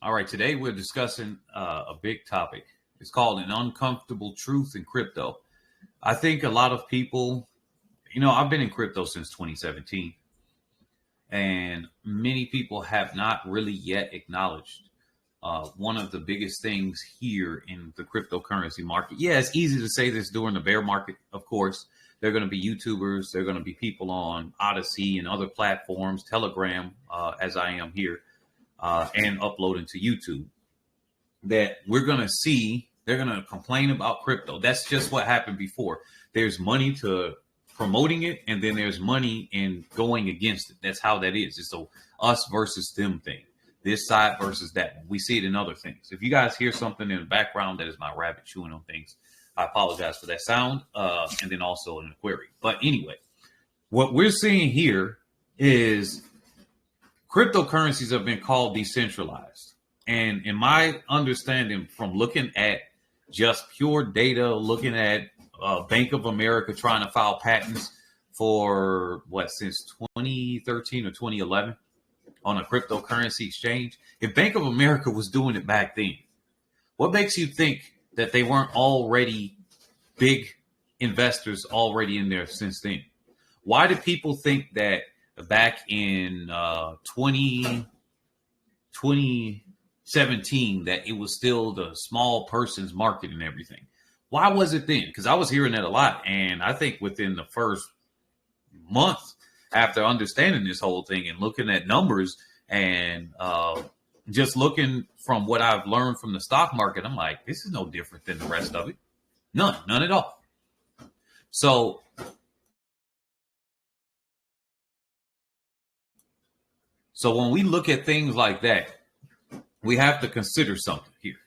All right, today we're discussing a big topic. It's called an uncomfortable truth in crypto. I think a lot of people, I've been in crypto since 2017, and many people have not really yet acknowledged one of the biggest things here in the cryptocurrency market. Yeah, it's easy to say this during the bear market, of course. They're going to be YouTubers. They're going to be people on Odyssey and other platforms, Telegram, as I am here, and uploading to YouTube, that we're going to see. They're going to complain about crypto. That's just what happened before. There's money to promoting it, and then there's money in going against it. That's how that is. It's a us versus them thing. This side versus that one. We see it in other things. If you guys hear something in the background, that is my rabbit chewing on things. I apologize for that sound, and then also an query. But anyway, what we're seeing here is cryptocurrencies have been called decentralized. And in my understanding, from looking at just pure data, looking at Bank of America trying to file patents for since 2013 or 2011 on a cryptocurrency exchange. If Bank of America was doing it back then, what makes you think that they weren't already big investors already in there since then? Why do people think that back in 2017 that it was still the small person's market and everything? Why was it then? Because I was hearing that a lot. And I think within the first month after understanding this whole thing and looking at numbers and just looking from what I've learned from the stock market, I'm like, this is no different than the rest of it. None at all. So when we look at things like that, we have to consider something here.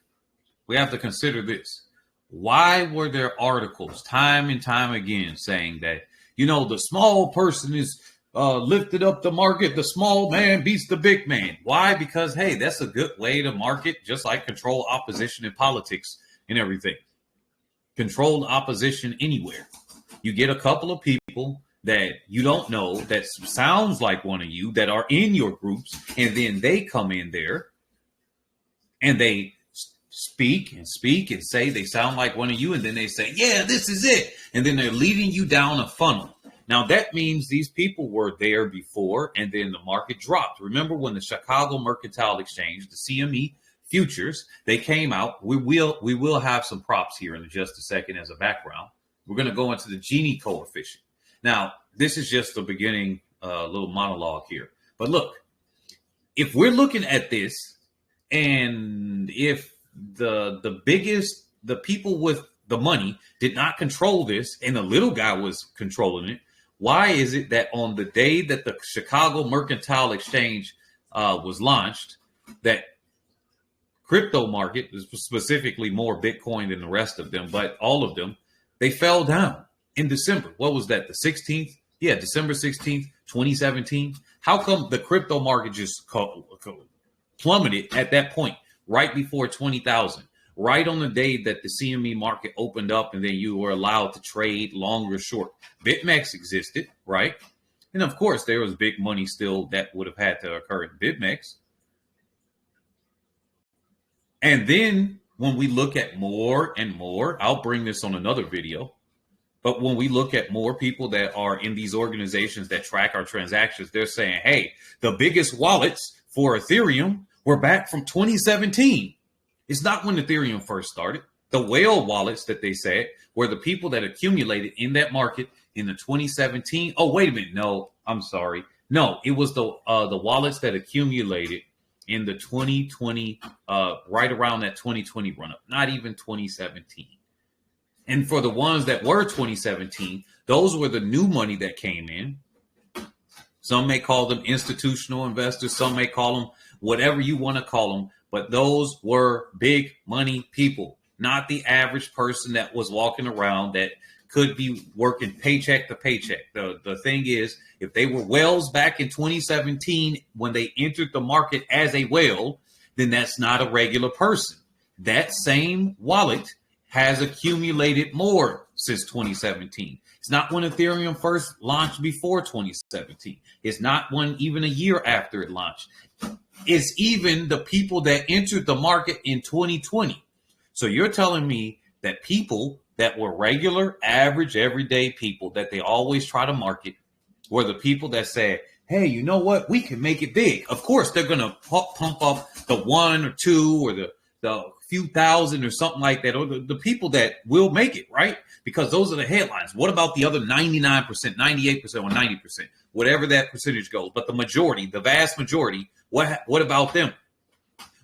We have to consider this. Why were there articles time and time again saying that, the small person is lifted up the market, the small man beats the big man? Why? Because, hey, that's a good way to market, just like control opposition in politics and everything. Control opposition anywhere. You get a couple of people that you don't know that sounds like one of you that are in your groups, and then they come in there and they speak and say they sound like one of you, and then they say, yeah, this is it. And then they're leading you down a funnel. Now, that means these people were there before, and then the market dropped. Remember when the Chicago Mercantile Exchange, the CME futures, they came out. We will have some props here in just a second as a background. We're going to go into the Gini coefficient. Now, this is just the beginning little monologue here. But look, if we're looking at this, and if the people with the money did not control this and the little guy was controlling it, why is it that on the day that the Chicago Mercantile Exchange was launched, that crypto market, specifically more Bitcoin than the rest of them, but all of them, they fell down in December? What was that, the 16th? Yeah, December 16th, 2017. How come the crypto market just plummeted at that point, right before 20,000, right on the day that the CME market opened up, and then you were allowed to trade long or short? BitMEX existed, right? And of course, there was big money still that would have had to occur in BitMEX. And then when we look at more and more, I'll bring this on another video, but when we look at more people that are in these organizations that track our transactions, they're saying, hey, the biggest wallets for Ethereum were back from 2017. It's not when Ethereum first started. The whale wallets that they said were the people that accumulated in that market in the 2017. Oh, wait a minute. No, I'm sorry. No, it was the wallets that accumulated in the 2020, right around that 2020 run up, not even 2017. And for the ones that were 2017, those were the new money that came in. Some may call them institutional investors. Some may call them whatever you want to call them. But those were big money people, not the average person that was walking around that could be working paycheck to paycheck. The thing is, if they were whales back in 2017 when they entered the market as a whale, then that's not a regular person. That same wallet has accumulated more since 2017. It's not when Ethereum first launched before 2017. It's not when even a year after it launched. It's even the people that entered the market in 2020. So you're telling me that people that were regular, average, everyday people that they always try to market were the people that said, hey, you know what? We can make it big. Of course, they're going to pump up the 1 or 2 or the few thousand or something like that, or the people that will make it, right? Because those are the headlines. What about the other 99%, 98%, or 90%, whatever that percentage goes? But the majority, the vast majority, what about them?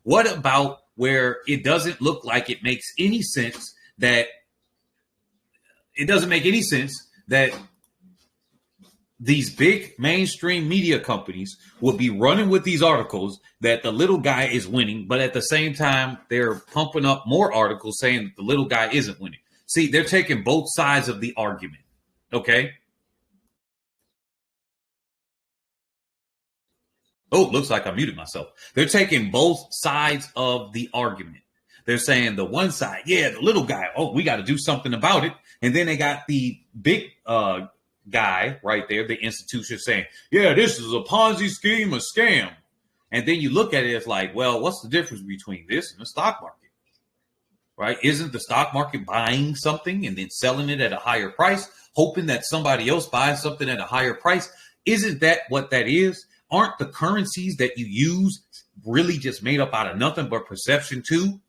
What about where it doesn't look like it makes any sense that these big mainstream media companies will be running with these articles that the little guy is winning, but at the same time, they're pumping up more articles saying that the little guy isn't winning. See, they're taking both sides of the argument, okay? Oh, looks like I muted myself. They're taking both sides of the argument. They're saying the one side, yeah, the little guy, oh, we got to do something about it. And then they got the big guy right there, the institution saying, yeah, this is a Ponzi scheme, a scam. And then you look at it, it's like, well, what's the difference between this and the stock market? Right? Isn't the stock market buying something and then selling it at a higher price, hoping that somebody else buys something at a higher price? Isn't that what that is? Aren't the currencies that you use really just made up out of nothing but perception too?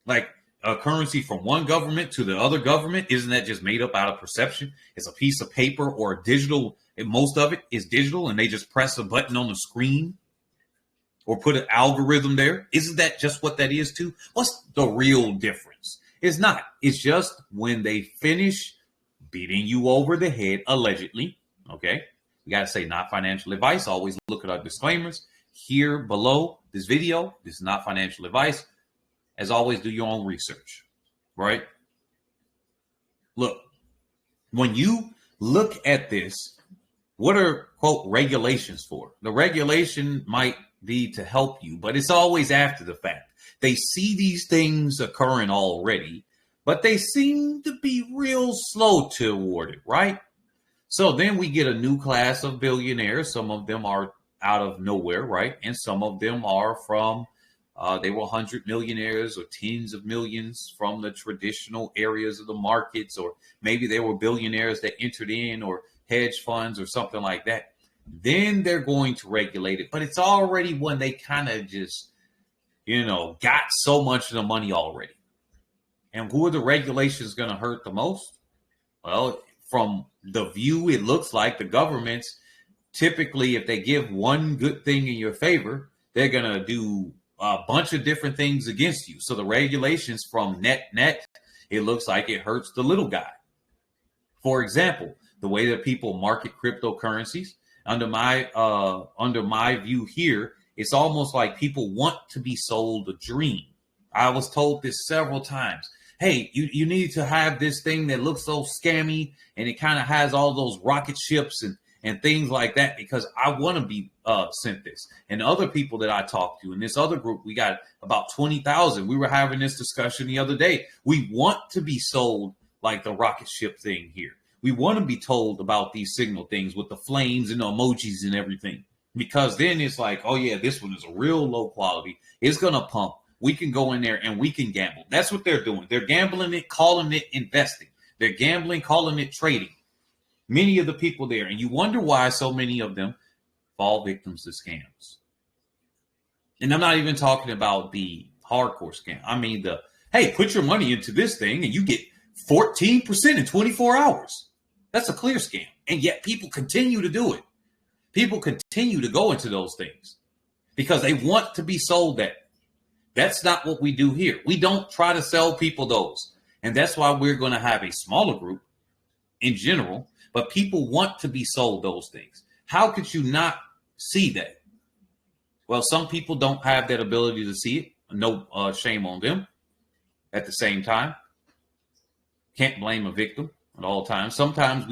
Like a currency from one government to the other government, isn't that just made up out of perception? It's a piece of paper or a digital, and most of it is digital, and they just press a button on the screen or put an algorithm there. Isn't that just what that is too? What's the real difference? It's not. It's just when they finish beating you over the head, allegedly, okay? We got to say not financial advice. Always look at our disclaimers here below this video. This is not financial advice. As always, do your own research, right? Look, when you look at this, what are, quote, regulations for? The regulation might be to help you, but it's always after the fact. They see these things occurring already, but they seem to be real slow toward it, right? So then we get a new class of billionaires. Some of them are out of nowhere, right? And some of them are from they were 100 millionaires or tens of millions from the traditional areas of the markets, or maybe they were billionaires that entered in, or hedge funds or something like that. Then they're going to regulate it. But it's already when they kind of just, got so much of the money already. And who are the regulations going to hurt the most? Well, from the view, it looks like the governments, typically, if they give one good thing in your favor, they're going to do a bunch of different things against you. So the regulations from net, it looks like it hurts the little guy. For example, the way that people market cryptocurrencies, under my view here, it's almost like people want to be sold a dream. I was told this several times. Hey, you need to have this thing that looks so scammy, and it kind of has all those rocket ships and things like that, because I want to be sent this. And other people that I talked to in this other group, we got about 20,000. We were having this discussion the other day. We want to be sold like the rocket ship thing here. We want to be told about these signal things with the flames and the emojis and everything, because then it's like, oh yeah, this one is a real low quality. It's going to pump. We can go in there and we can gamble. That's what they're doing. They're gambling it, calling it investing. They're gambling, calling it trading. Many of the people there, and you wonder why so many of them fall victims to scams. And I'm not even talking about the hardcore scam. I mean hey, put your money into this thing and you get 14% in 24 hours. That's a clear scam. And yet people continue to do it. People continue to go into those things because they want to be sold that. That's not what we do here. We don't try to sell people those. And that's why we're going to have a smaller group in general, but people want to be sold those things. How could you not see that? Well, some people don't have that ability to see it. No shame on them. At the same time, can't blame a victim at all times. Sometimes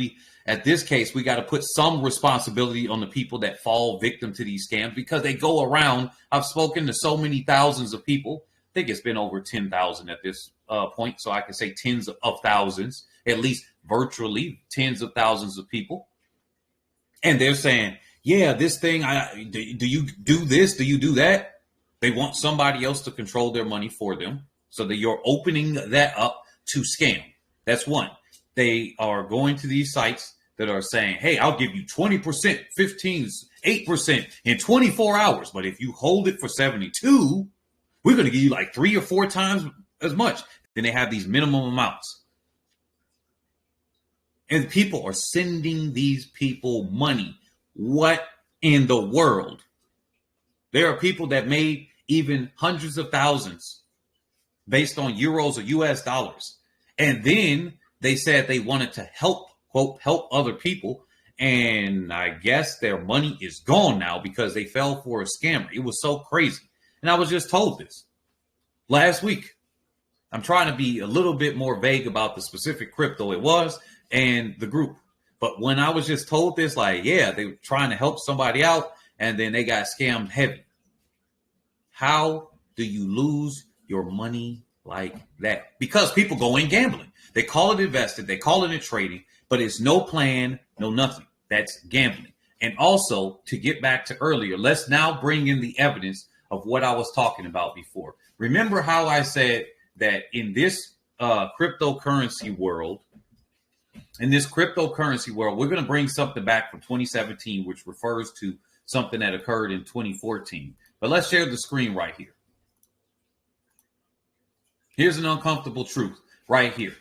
at this case, we got to put some responsibility on the people that fall victim to these scams, because they go around. I've spoken to so many thousands of people. I think it's been over 10,000 at this point. So I can say tens of thousands, at least virtually tens of thousands of people. And they're saying, yeah, this thing, do you do this? Do you do that? They want somebody else to control their money for them. So that you're opening that up to scam. That's one. They are going to these sites that are saying, hey, I'll give you 20%, 15, 8% in 24 hours. But if you hold it for 72, we're going to give you like 3 or 4 times as much. Then they have these minimum amounts. And people are sending these people money. What in the world? There are people that made even hundreds of thousands based on euros or US dollars. And then they said they wanted to help, quote, help other people. And I guess their money is gone now because they fell for a scammer. It was so crazy. And I was just told this last week. I'm trying to be a little bit more vague about the specific crypto it was and the group. But when I was just told this, like, yeah, they were trying to help somebody out and then they got scammed heavy. How do you lose your money like that? Because people go in gambling. They call it invested. They call it in trading, but it's no plan, no nothing. That's gambling. And also, to get back to earlier, let's now bring in the evidence of what I was talking about before. Remember how I said that in this cryptocurrency world, we're going to bring something back from 2017, which refers to something that occurred in 2014. But let's share the screen right here. Here's an uncomfortable truth right here.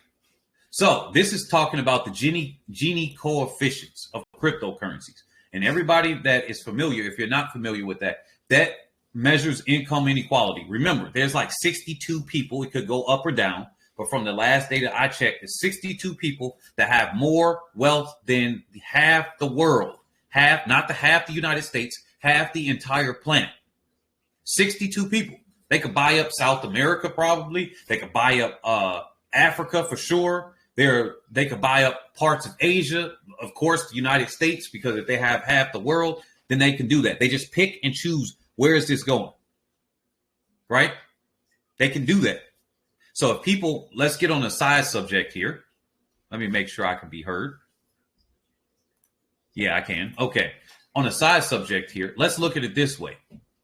So this is talking about the Gini coefficients of cryptocurrencies. And everybody that is familiar, if you're not familiar with that, that measures income inequality. Remember, there's like 62 people. It could go up or down. But from the last data I checked, there's 62 people that have more wealth than half the world. Not half the United States, half the entire planet. 62 people. They could buy up South America probably. They could buy up Africa for sure. They could buy up parts of Asia, of course, the United States, because if they have half the world, then they can do that. They just pick and choose where is this going, right? They can do that. So if people, let's get on a side subject here. Let me make sure I can be heard. Yeah, I can. Okay. On a side subject here, let's look at it this way.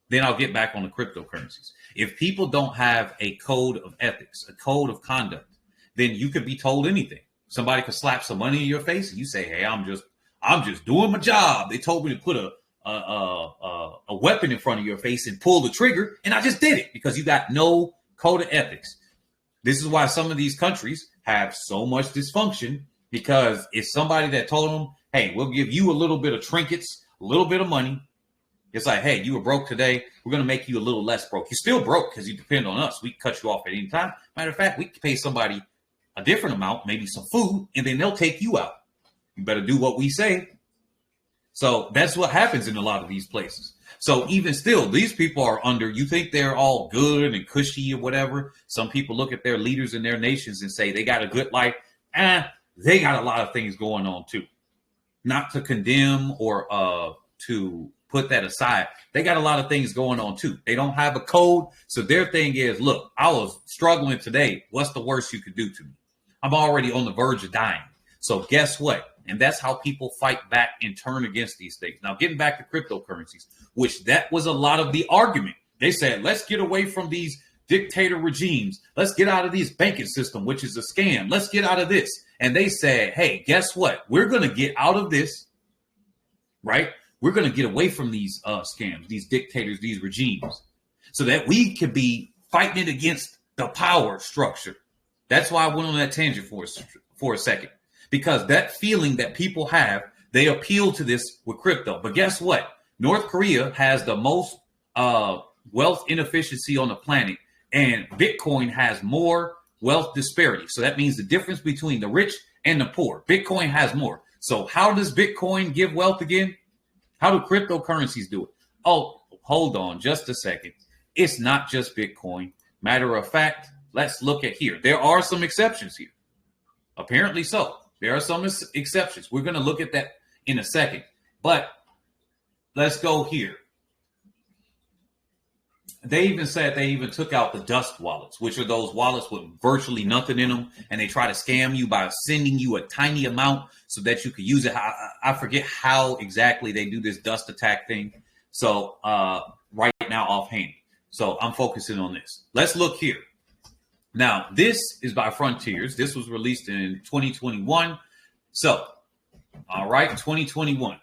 Then I'll get back on the cryptocurrencies. If people don't have a code of ethics, a code of conduct, then you could be told anything. Somebody could slap some money in your face and you say, hey, I'm just doing my job. They told me to put a weapon in front of your face and pull the trigger, and I just did it because you got no code of ethics. This is why some of these countries have so much dysfunction, because it's somebody that told them, hey, we'll give you a little bit of trinkets, a little bit of money. It's like, hey, you were broke today. We're going to make you a little less broke. You're still broke because you depend on us. We can cut you off at any time. Matter of fact, we can pay somebody a different amount, maybe some food, and then they'll take you out. You better do what we say. So that's what happens in a lot of these places. So even still, these people are under, you think they're all good and cushy or whatever. Some people look at their leaders in their nations and say they got a good life. They got a lot of things going on too. Not to condemn or to put that aside. They got a lot of things going on too. They don't have a code. So their thing is, look, I was struggling today. What's the worst you could do to me? I'm already on the verge of dying. So guess what? And that's how people fight back and turn against these things. Now, getting back to cryptocurrencies, which that was a lot of the argument. They said, let's get away from these dictator regimes. Let's get out of this banking system, which is a scam. Let's get out of this. And they said, hey, guess what? We're going to get out of this, right? We're going to get away from these scams, these dictators, these regimes, so that we can be fighting it against the power structure. That's why I went on that tangent for a second, because that feeling that people have, they appeal to this with crypto. But guess what? North Korea has the most wealth inefficiency on the planet, and Bitcoin has more wealth disparity. So that means the difference between the rich and the poor. Bitcoin has more. So how does Bitcoin give wealth again? How do cryptocurrencies do it? Oh, hold on just a second. It's not just Bitcoin. Matter of fact, let's look at here. There are some exceptions here. Apparently so. There are some exceptions. We're going to look at that in a second. But let's go here. They even said they even took out the dust wallets, which are those wallets with virtually nothing in them, and they try to scam you by sending you a tiny amount so that you could use it. I forget how exactly they do this dust attack thing. So right now offhand, so I'm focusing on this. Let's look here. Now, this is by Frontiers. This was released in 2021. So, all right, 2021.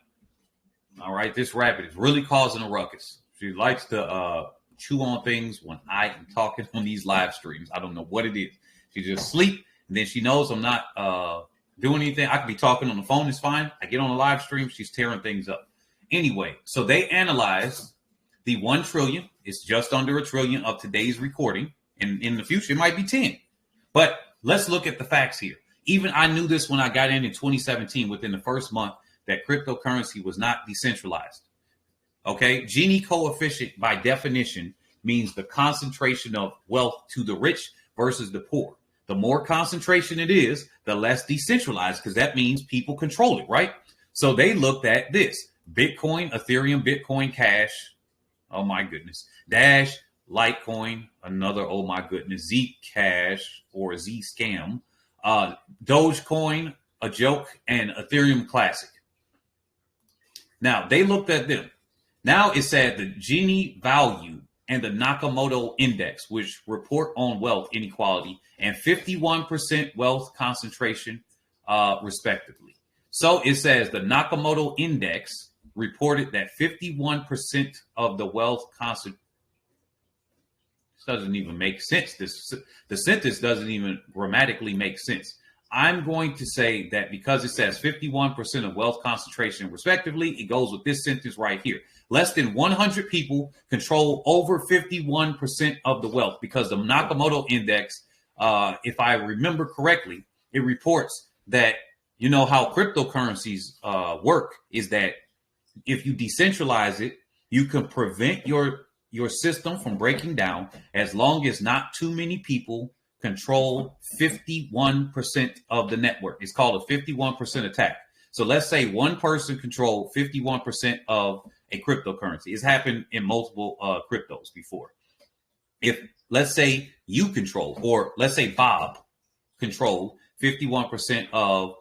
All right, this rabbit is really causing a ruckus. She likes to chew on things when I am talking on these live streams. I don't know what it is. She just sleep, and then she knows I'm not doing anything. I could be talking on the phone. It's fine. I get on a live stream. She's tearing things up. Anyway, so they analyzed the 1 trillion. It's just under a trillion of today's recording. And in the future, it might be 10. But let's look at the facts here. Even I knew this when I got in 2017, within the first month, that cryptocurrency was not decentralized. Okay, Gini coefficient by definition means the concentration of wealth to the rich versus the poor. The more concentration it is, the less decentralized, because that means people control it, right? So they looked at this: Bitcoin, Ethereum, Bitcoin Cash, oh my goodness, Dash, Litecoin, another oh my goodness, Zcash or Zscam, Dogecoin, a joke, and Ethereum Classic. Now they looked at them. Now it said the Gini value and the Nakamoto index, which report on wealth inequality and 51% wealth concentration, respectively. So it says the Nakamoto index reported that 51% of the wealth concentration. This doesn't even make sense. The sentence doesn't even grammatically make sense. I'm going to say that because it says 51% of wealth concentration, respectively, it goes with this sentence right here. Less than 100 people control over 51% of the wealth, because the Nakamoto index, if I remember correctly, it reports that, you know, how cryptocurrencies work is that if you decentralize it, you can prevent your system from breaking down as long as not too many people control 51% of the network. It's called a 51% attack. So let's say one person controlled 51% of a cryptocurrency. It's happened in multiple cryptos before. If let's say you control, or let's say Bob controlled 51% of,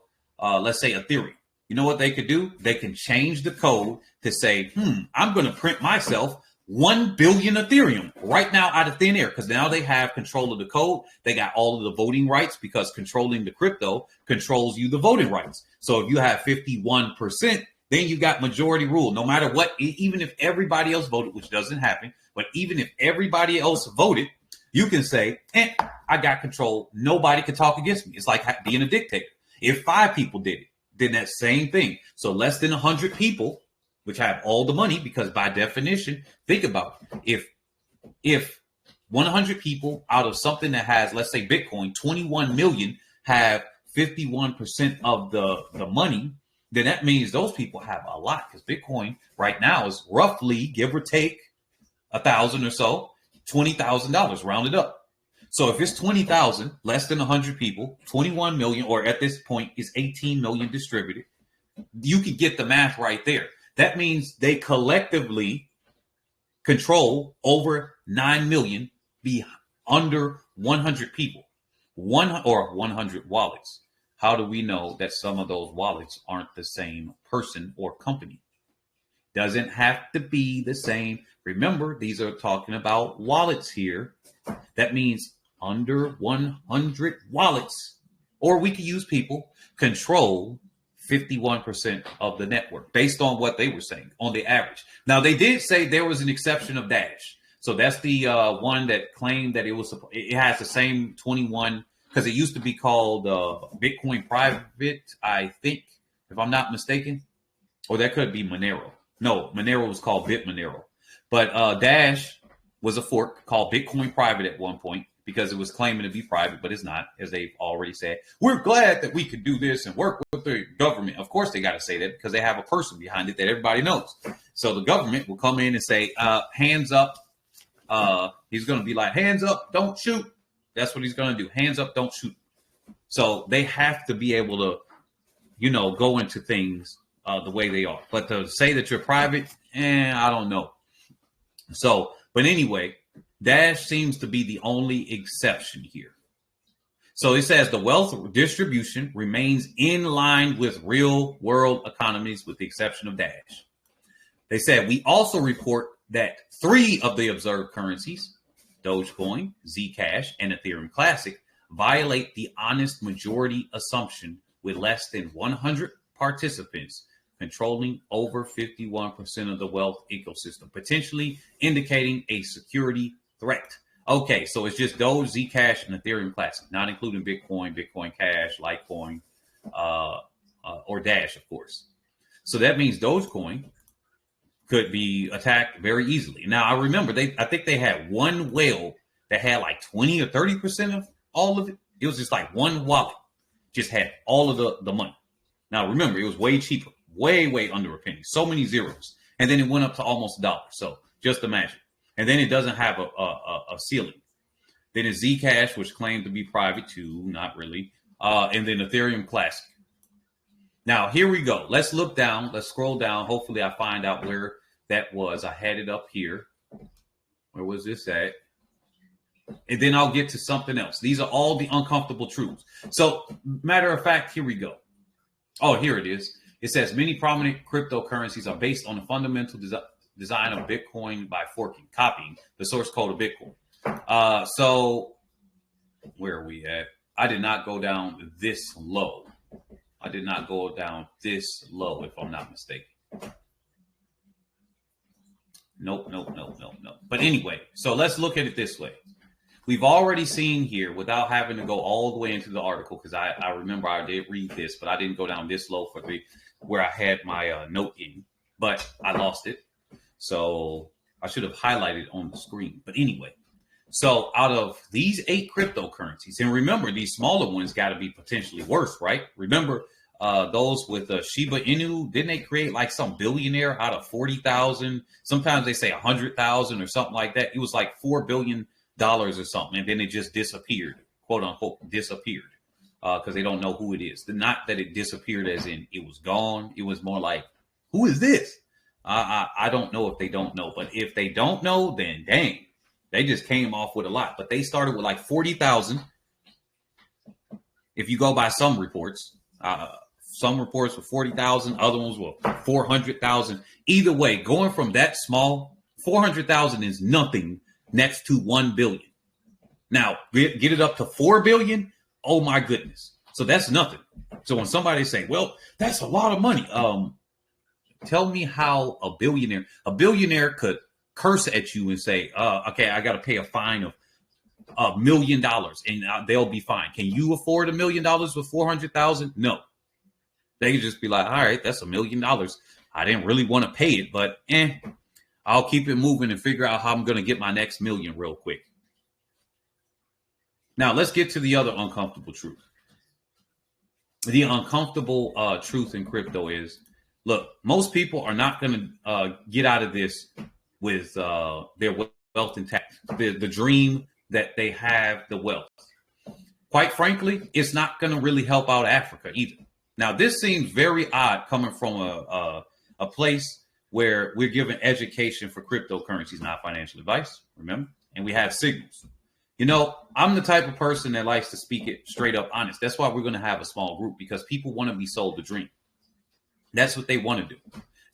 let's say Ethereum, you know what they could do? They can change the code to say, I'm going to print myself 1 billion Ethereum right now out of thin air, because now they have control of the code. They got all of the voting rights, because controlling the crypto controls you the voting rights. So if you have 51%, then you got majority rule. No matter what, even if everybody else voted, which doesn't happen, but even if everybody else voted, you can say, I got control. Nobody can talk against me. It's like being a dictator. If 5 people did it, then that same thing. So less than 100 people, which have all the money, because by definition, think about it. If 100 people out of something that has, let's say Bitcoin, 21 million have 51% of the money, then that means those people have a lot, because Bitcoin right now is roughly, give or take, 1,000 or so, $20,000 rounded up. So if it's 20,000, less than 100 people, 21 million, or at this point is 18 million distributed, you can get the math right there. That means they collectively control over 9 million, be under 100 people, 100 wallets. How do we know that some of those wallets aren't the same person or company? Doesn't have to be the same. Remember, these are talking about wallets here. That means under 100 wallets, or we could use people, control 51% of the network, based on what they were saying on the average. Now, they did say there was an exception of Dash. So that's the one that claimed that it has the same 21, because it used to be called Bitcoin Private, I think, if I'm not mistaken. Or that could be Monero. No, Monero was called Monero. But Dash was a fork called Bitcoin Private at one point, because it was claiming to be private, but it's not, as they've already said. We're glad that we could do this and work with the government. Of course, they got to say that, because they have a person behind it that everybody knows. So the government will come in and say, hands up. He's going to be like, hands up, don't shoot. That's what he's going to do. Hands up, don't shoot. So they have to be able to, go into things the way they are. But to say that you're private, I don't know. So, but anyway, Dash seems to be the only exception here. So it says the wealth distribution remains in line with real world economies with the exception of Dash. They said we also report that 3 of the observed currencies, Dogecoin, Zcash, and Ethereum Classic, violate the honest majority assumption with less than 100 participants controlling over 51% of the wealth ecosystem, potentially indicating a security threat. Okay, so it's just Doge, Zcash, and Ethereum Classic, not including Bitcoin, Bitcoin Cash, Litecoin, or Dash, of course. So that means Dogecoin could be attacked very easily. Now, I remember I think they had one whale that had like 20 or 30% of all of it. It was just like one wallet, just had all of the money. Now, remember, it was way cheaper, way under a penny, so many zeros. And then it went up to almost $1. So just imagine. And then it doesn't have a ceiling. Then it's Zcash, which claimed to be private too, not really. And then Ethereum Classic. Now, here we go. Let's look down. Let's scroll down. Hopefully, I find out where that was. I had it up here. Where was this at? And then I'll get to something else. These are all the uncomfortable truths. So, matter of fact, here we go. Oh, here it is. It says many prominent cryptocurrencies are based on the fundamental design of Bitcoin by copying the source code of Bitcoin. So, where are we at? I did not go down this low. I did not go down this low, if I'm not mistaken. Nope. But anyway, so let's look at it this way. We've already seen here, without having to go all the way into the article, because I remember I did read this, but I didn't go down this low for where I had my note in, but I lost it. So I should have highlighted on the screen. But anyway, so out of these 8 cryptocurrencies, and remember, these smaller ones got to be potentially worse, right? Remember those with Shiba Inu, didn't they create like some billionaire out of 40,000? Sometimes they say 100,000 or something like that. It was like $4 billion or something, and then it just disappeared, quote unquote, disappeared, because they don't know who it is. Not that it disappeared as in it was gone. It was more like, who is this? I don't know if they don't know, but if they don't know, then dang. They just came off with a lot, but they started with like 40,000. If you go by some reports were 40,000, other ones were 400,000. Either way, going from that small, 400,000 is nothing next to 1 billion. Now, get it up to 4 billion. Oh my goodness. So that's nothing. So when somebody say, well, that's a lot of money. Tell me how a billionaire could curse at you and say, okay, I got to pay a fine of $1 million and they'll be fine. Can you afford $1 million with 400,000? No. They could just be like, all right, that's $1 million. I didn't really want to pay it, but I'll keep it moving and figure out how I'm going to get my next million real quick. Now let's get to the other uncomfortable truth. The uncomfortable truth in crypto is, look, most people are not going to get out of this with their wealth intact, the dream that they have, the wealth. Quite frankly, it's not going to really help out Africa either. Now, this seems very odd coming from a place where we're giving education for cryptocurrencies, not financial advice, remember? And we have signals. You know, I'm the type of person that likes to speak it straight up honest. That's why we're going to have a small group, because people want to be sold the dream. That's what they want to do.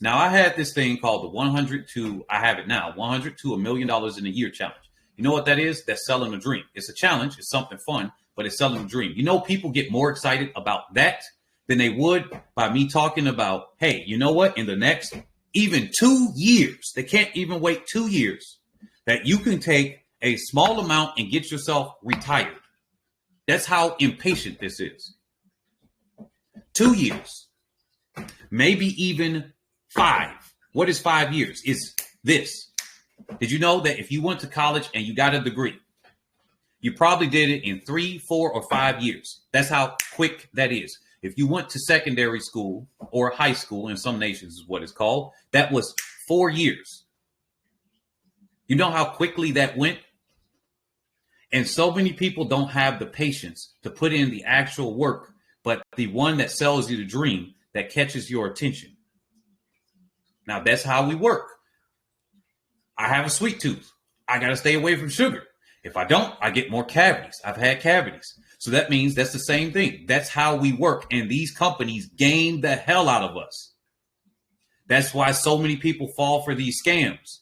Now, I had this thing called the 100 to $1 million in a year challenge. You know what that is? That's selling a dream. It's a challenge. It's something fun, but it's selling a dream. You know, people get more excited about that than they would by me talking about, hey, you know what? In the next even 2 years, they can't even wait 2 years, that you can take a small amount and get yourself retired. That's how impatient this is. 2 years, maybe even 5. What is 5 years? It's this. Did you know that if you went to college and you got a degree, you probably did it in 3, 4, or 5 years? That's how quick that is. If you went to secondary school or high school, in some nations is what it's called, that was 4 years. You know how quickly that went? And so many people don't have the patience to put in the actual work, but the one that sells you the dream that catches your attention. Now, that's how we work. I have a sweet tooth. I got to stay away from sugar. If I don't, I get more cavities. I've had cavities. So that means that's the same thing. That's how we work. And these companies game the hell out of us. That's why so many people fall for these scams.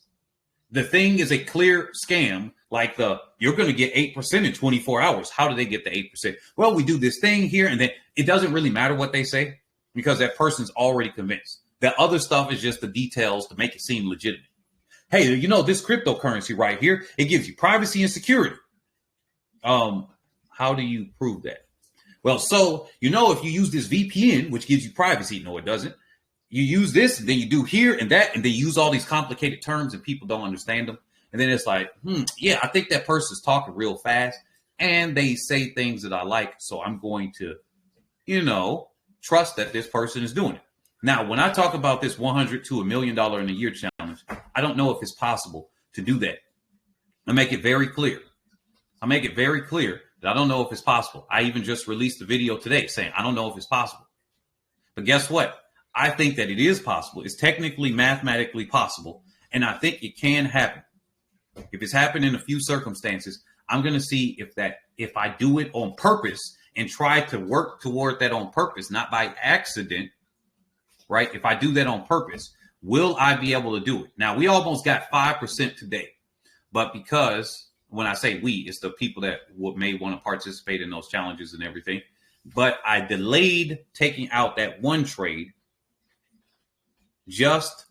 The thing is a clear scam, like you're going to get 8% in 24 hours. How do they get the 8%? Well, we do this thing here, and then it doesn't really matter what they say because that person's already convinced. The other stuff is just the details to make it seem legitimate. Hey, this cryptocurrency right here, it gives you privacy and security. How do you prove that? Well, so, if you use this VPN, which gives you privacy, no, it doesn't. You use this, and then you do here and that, and they use all these complicated terms and people don't understand them. And then it's like, yeah, I think that person's talking real fast and they say things that I like. So I'm going to, trust that this person is doing it. Now, when I talk about this $100 to $1 million in a year challenge, I don't know if it's possible to do that. I make it very clear. That I don't know if it's possible. I even just released a video today saying I don't know if it's possible. But guess what? I think that it is possible. It's technically, mathematically possible. And I think it can happen. If it's happened in a few circumstances, I'm going to see if I do it on purpose and try to work toward that on purpose, not by accident, right? If I do that on purpose, will I be able to do it? Now, we almost got 5% today. But because when I say we, it's the people that may want to participate in those challenges and everything. But I delayed taking out that one trade just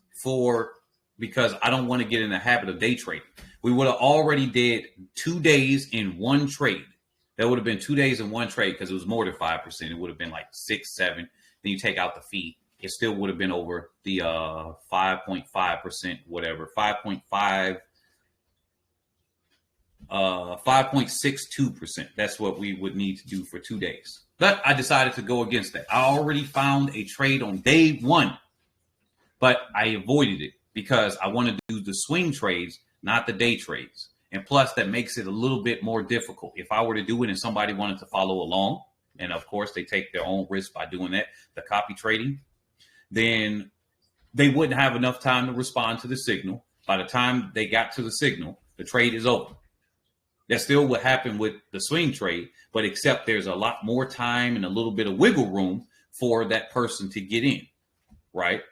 because I don't want to get in the habit of day trading. We would have already did 2 days in one trade. That would have been 2 days in one trade because it was more than 5%. It would have been like 6, 7. Then you take out the fee. It still would have been over the 5.5%, whatever, 5.62%. That's what we would need to do for 2 days. But I decided to go against that. I already found a trade on day one, but I avoided it because I want to do the swing trades, not the day trades. And plus, that makes it a little bit more difficult. If I were to do it and somebody wanted to follow along, and of course, they take their own risk by doing that, the copy trading, then they wouldn't have enough time to respond to the signal. By the time they got to the signal, the trade is over. That's still what happened with the swing trade, but except there's a lot more time and a little bit of wiggle room for that person to get in, right?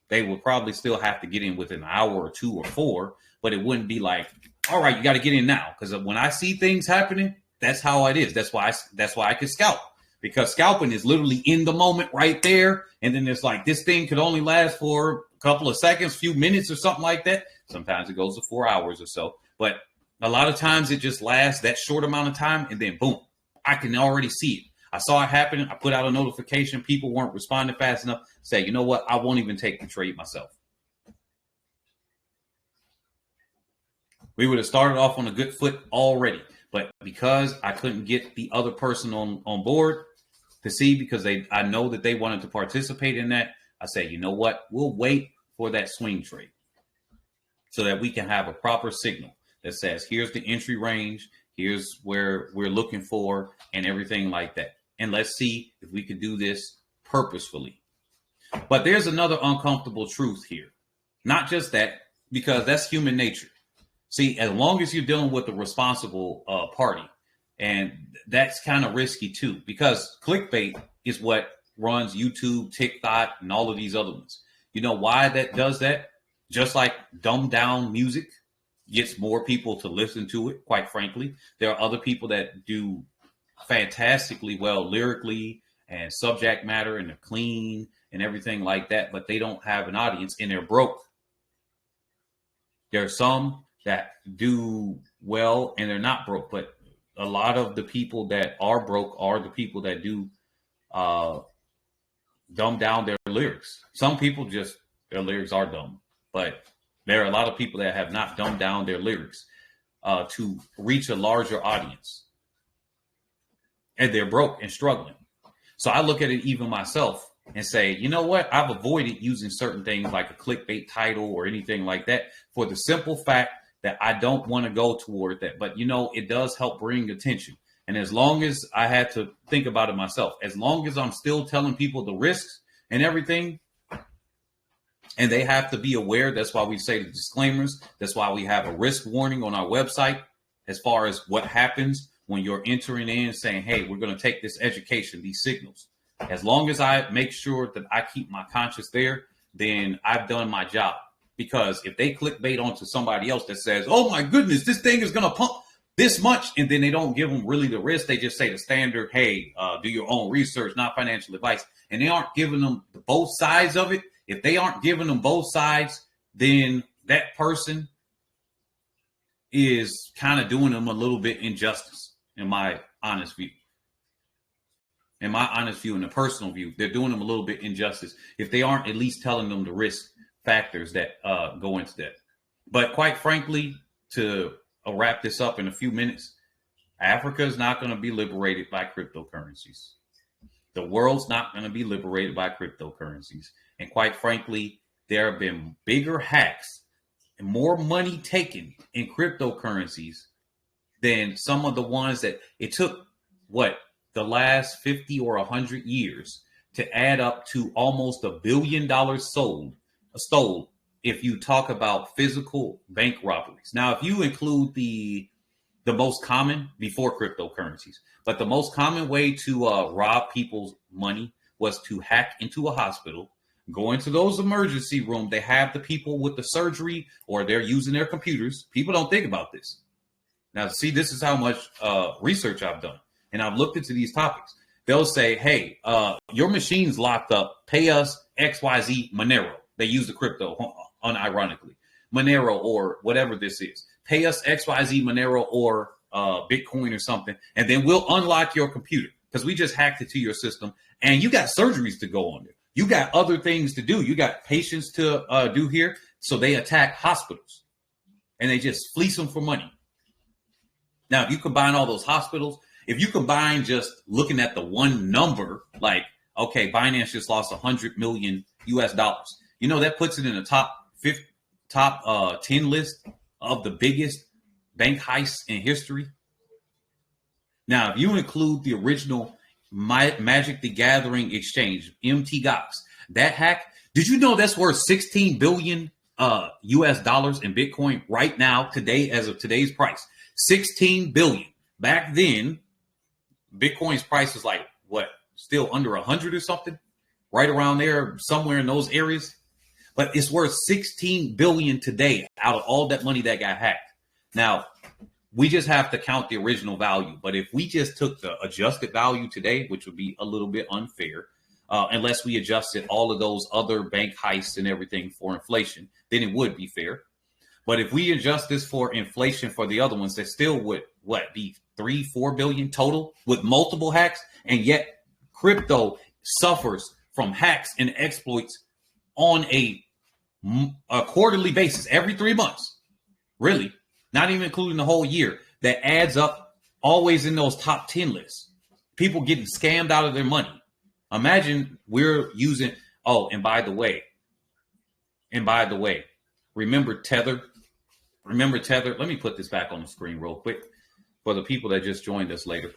They would probably still have to get in within an hour or 2 or 4, but it wouldn't be like, all right, you got to get in now. Because when I see things happening, that's how it is. That's why I can scalp, because scalping is literally in the moment right there. And then it's like this thing could only last for a couple of seconds, few minutes or something like that. Sometimes it goes to 4 hours or so, but a lot of times it just lasts that short amount of time and then boom, I can already see it. I saw it happen. I put out a notification. People weren't responding fast enough. Say, you know what? I won't even take the trade myself. We would have started off on a good foot already. But because I couldn't get the other person on board to see, because I know that they wanted to participate in that, I say, you know what? We'll wait for that swing trade so that we can have a proper signal that says, here's the entry range. Here's where we're looking for and everything like that. And let's see if we can do this purposefully. But there's another uncomfortable truth here. Not just that, because that's human nature. See, as long as you're dealing with a responsible party, and that's kind of risky too, because clickbait is what runs YouTube, TikTok, and all of these other ones. You know why that does that? Just like dumbed down music gets more people to listen to it, quite frankly. There are other people that do fantastically well lyrically and subject matter, and they're clean and everything like that, but they don't have an audience and they're broke. There are some that do well and they're not broke, but a lot of the people that are broke are the people that do dumb down their lyrics. Some people just, their lyrics are dumb, but there are a lot of people that have not dumbed down their lyrics to reach a larger audience. And they're broke and struggling. So I look at it even myself and say, you know what? I've avoided using certain things like a clickbait title or anything like that for the simple fact that I don't want to go toward that. But, it does help bring attention. And as long as I had to think about it myself, as long as I'm still telling people the risks and everything, And they have to be aware. That's why we say the disclaimers. That's why we have a risk warning on our website as far as what happens when you're entering in saying, hey, we're going to take this education, these signals. As long as I make sure that I keep my conscience there, then I've done my job. Because if they clickbait onto somebody else that says, oh, my goodness, this thing is going to pump this much, and then they don't give them really the risk. They just say the standard, hey, do your own research, not financial advice. And they aren't giving them both sides of it. If they aren't giving them both sides, then that person is kind of doing them a little bit injustice, in my honest view. In my honest view, in the personal view, they're doing them a little bit injustice if they aren't at least telling them the risk factors that go into that. But quite frankly, to wrap this up in a few minutes, Africa is not going to be liberated by cryptocurrencies. The world's not going to be liberated by cryptocurrencies. And quite frankly, there have been bigger hacks and more money taken in cryptocurrencies than some of the ones that it took, the last 50 or 100 years to add up to almost $1 billion stole if you talk about physical bank robberies. Now, if you include the most common before cryptocurrencies, but the most common way to rob people's money was to hack into a hospital, go into those emergency rooms. They have the people with the surgery or they're using their computers. People don't think about this. Now, see, this is how much research I've done. And I've looked into these topics. They'll say, hey, your machine's locked up. Pay us XYZ Monero. They use the crypto, unironically. Monero or whatever this is. Pay us XYZ Monero or Bitcoin or something. And then we'll unlock your computer because we just hacked it to your system. And you got surgeries to go on there. You got other things to do. You got patients to do here. So they attack hospitals and they just fleece them for money. Now, if you combine all those hospitals, if you combine just looking at the one number, like, okay, Binance just lost $100 million US. You know, that puts it in the top 10 list of the biggest bank heists in history. Now, if you include the original Magic the Gathering exchange, MTGOX, that hack, did you know that's worth $16 billion US in Bitcoin right now, today, as of today's price? 16 billion. Back then, Bitcoin's price was like, still under 100 or something, right around there, somewhere in those areas. But it's worth 16 billion today out of all that money that got hacked. Now, we just have to count the original value. But if we just took the adjusted value today, which would be a little bit unfair, unless we adjusted all of those other bank heists and everything for inflation, then it would be fair. But if we adjust this for inflation for the other ones, that still would be 3-4 billion total with multiple hacks. And yet crypto suffers from hacks and exploits on a quarterly basis, every 3 months, really, not even including the whole year. That adds up always in those top 10 lists. People getting scammed out of their money. Imagine we're using, and by the way, remember Tether? Remember Tether? Let me put this back on the screen real quick for the people that just joined us later.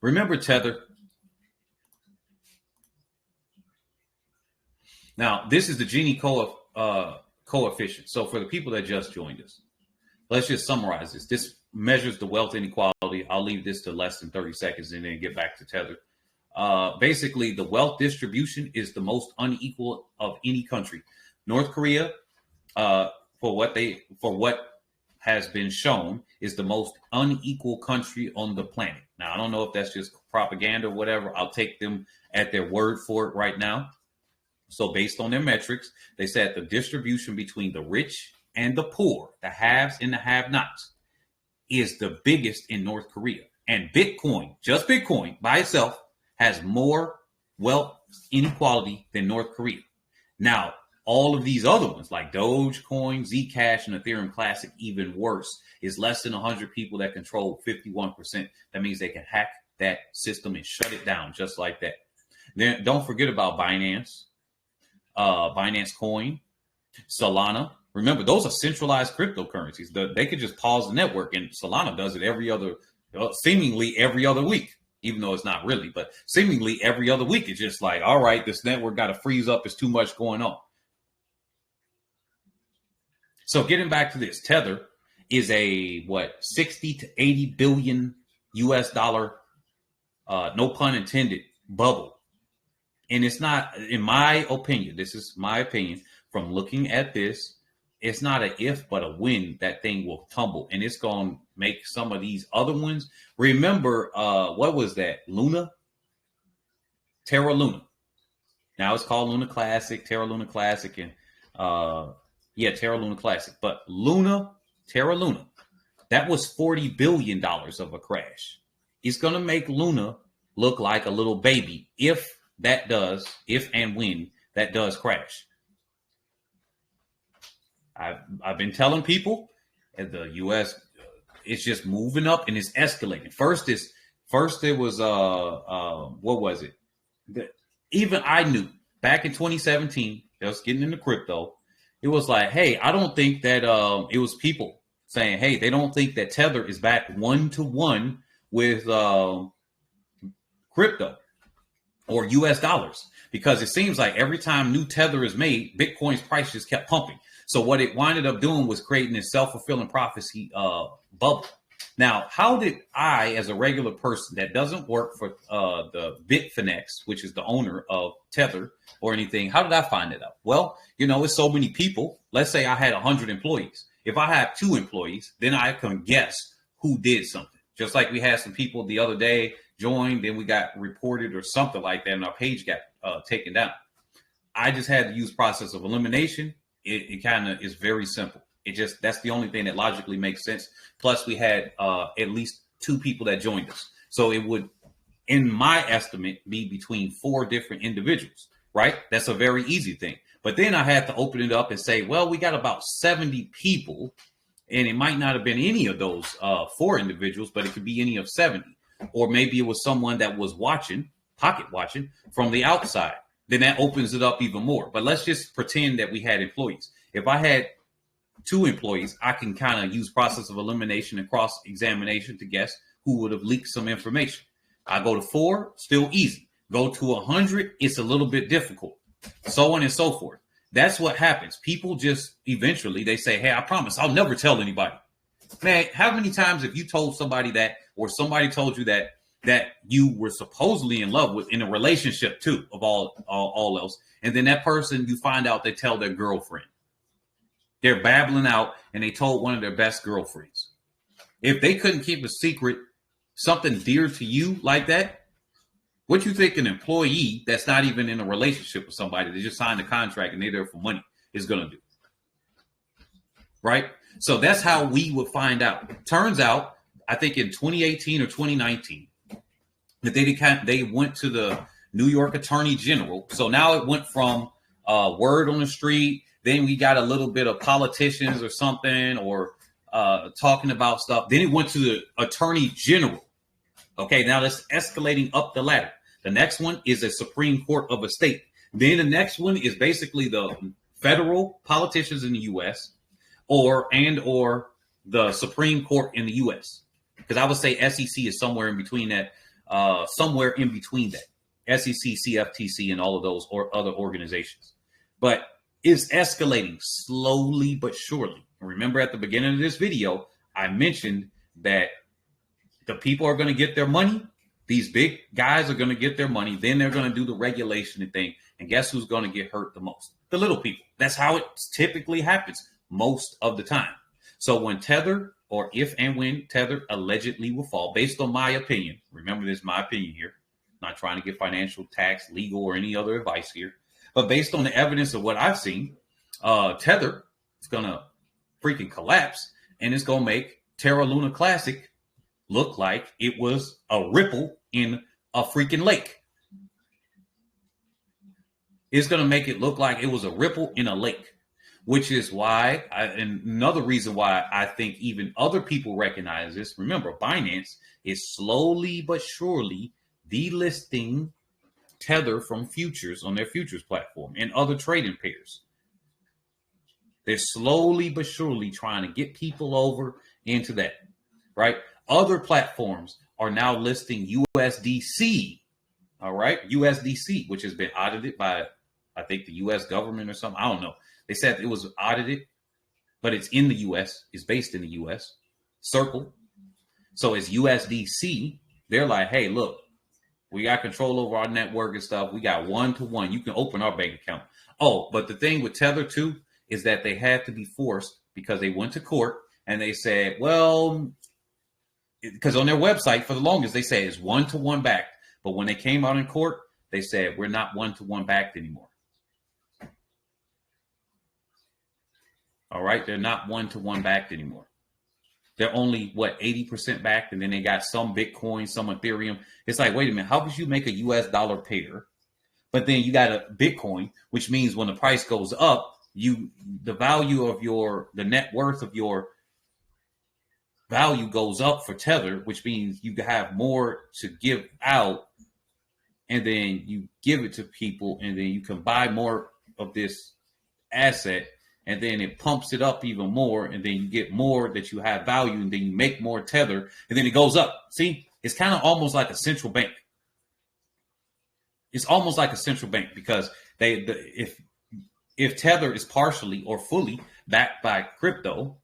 Remember Tether? Now, this is the Gini coefficient. So for the people that just joined us, let's just summarize this. This measures the wealth inequality. I'll leave this to less than 30 seconds and then get back to Tether. Basically, the wealth distribution is the most unequal of any country. North Korea, for what has been shown, is the most unequal country on the planet. Now, I don't know if that's just propaganda or whatever. I'll take them at their word for it right now. So based on their metrics, they said the distribution between the rich and the poor, the haves and the have-nots, is the biggest in North Korea. And Bitcoin, just Bitcoin by itself, has more wealth inequality than North Korea. Now, all of these other ones like Dogecoin, Zcash, and Ethereum Classic, even worse, is less than 100 people that control 51%. That means they can hack that system and shut it down just like that. Then don't forget about Binance, Binance Coin, Solana. Remember, those are centralized cryptocurrencies. They could just pause the network, and Solana does it seemingly every other week, even though it's not really, but seemingly every other week. It's just like, all right, this network got to freeze up. There's too much going on. So getting back to this, Tether is a 60 to 80 billion US dollar, no pun intended, bubble. And it's not, in my opinion, this is my opinion from looking at this, it's not a if but a when that thing will tumble, and it's going to make some of these other ones. Remember, what was that? Terra Luna. Now it's called Luna Classic, Terra Luna Classic, and Terra Luna Classic. But Terra Luna, that was $40 billion of a crash. It's going to make Luna look like a little baby if and when that does crash. I've been telling people at the U.S. it's just moving up and it's escalating. First it was what was it? Even I knew back in 2017, I was getting into crypto. It was like, hey, I don't think that it was people saying, hey, they don't think that Tether is back 1-to-1 with crypto or US dollars, because it seems like every time new Tether is made, Bitcoin's price just kept pumping. So what it winded up doing was creating this self-fulfilling prophecy bubble. Now, how did I, as a regular person that doesn't work for the Bitfinex, which is the owner of Tether or anything, how did I find it out? Well, it's so many people. Let's say I had 100 employees. If I have 2 employees, then I can guess who did something. Just like we had some people the other day joined, then we got reported or something like that, and our page got taken down. I just had to use process of elimination. It kind of is very simple. That's the only thing that logically makes sense. Plus, we had at least 2 people that joined us. So it would, in my estimate, be between 4 different individuals, right? That's a very easy thing. But then I had to open it up and say, well, we got about 70 people, and it might not have been any of those 4 individuals, but it could be any of 70. Or maybe it was someone that was pocket watching from the outside. Then that opens it up even more. But let's just pretend that we had employees. If I had 2 employees, I can kind of use process of elimination and cross-examination to guess who would have leaked some information. I go to 4, still easy. Go to 100, it's a little bit difficult. So on and so forth. That's what happens. People just eventually, they say, hey, I promise I'll never tell anybody. Man, how many times have you told somebody that, or somebody told you that you were supposedly in love with, in a relationship too, of all else, and then that person, you find out they tell their girlfriend. They're babbling out and they told one of their best girlfriends. If they couldn't keep a secret, something dear to you like that, what you think an employee that's not even in a relationship with somebody, they just signed a contract and they're there for money, is going to do? Right? So that's how we would find out. Turns out, I think in 2018 or 2019, that they went to the New York Attorney General. So now it went from word on the street. Then we got a little bit of politicians or something, or talking about stuff. Then it went to the Attorney General. Okay, now that's escalating up the ladder. The next one is a Supreme Court of a state. Then the next one is basically the federal politicians in the U.S. or the Supreme Court in the U.S. Because I would say SEC is somewhere in between that. SEC, CFTC, and all of those or other organizations. But it's escalating slowly but surely. And remember, at the beginning of this video, I mentioned that the people are going to get their money. These big guys are going to get their money. Then they're going to do the regulation thing. And guess who's going to get hurt the most? The little people. That's how it typically happens most of the time. So when Tether, or if and when Tether allegedly will fall, based on my opinion, remember this is my opinion here, not trying to get financial, tax, legal, or any other advice here, but based on the evidence of what I've seen, Tether is going to freaking collapse, and it's going to make Terra Luna Classic look like it was a ripple in a freaking lake. It's going to make it look like it was a ripple in a lake, which is why, and another reason why I think even other people recognize this. Remember, Binance is slowly but surely delisting Tether from futures on their futures platform and other trading pairs. They're slowly but surely trying to get people over into that, right? Other platforms are now listing USDC, all right? USDC, which has been audited by, I think, the U.S. government or something. I don't know. They said it was audited but it's in the US. It's based in the US. Circle. So it's USDC. They're like, hey, look, we got control over our network and stuff. We got one-to-one. You can open our bank account. Oh, but the thing with Tether too is that they had to be forced because they went to court and they said, well, because on their website for the longest, they say it's one-to-one backed. But when they came out in court, they said, we're not one-to-one backed anymore. All right. They're not one-to-one backed anymore. They're only, 80% backed. And then they got some Bitcoin, some Ethereum. It's like, wait a minute, how could you make a US dollar pair? But then you got a Bitcoin, which means when the price goes up, the value of the net worth of your value goes up for Tether, which means you have more to give out. And then you give it to people and then you can buy more of this asset. And then it pumps it up even more. And then you get more that you have value. And then you make more Tether. And then it goes up. See, it's kind of almost like a central bank. It's almost like a central bank because if Tether is partially or fully backed by crypto,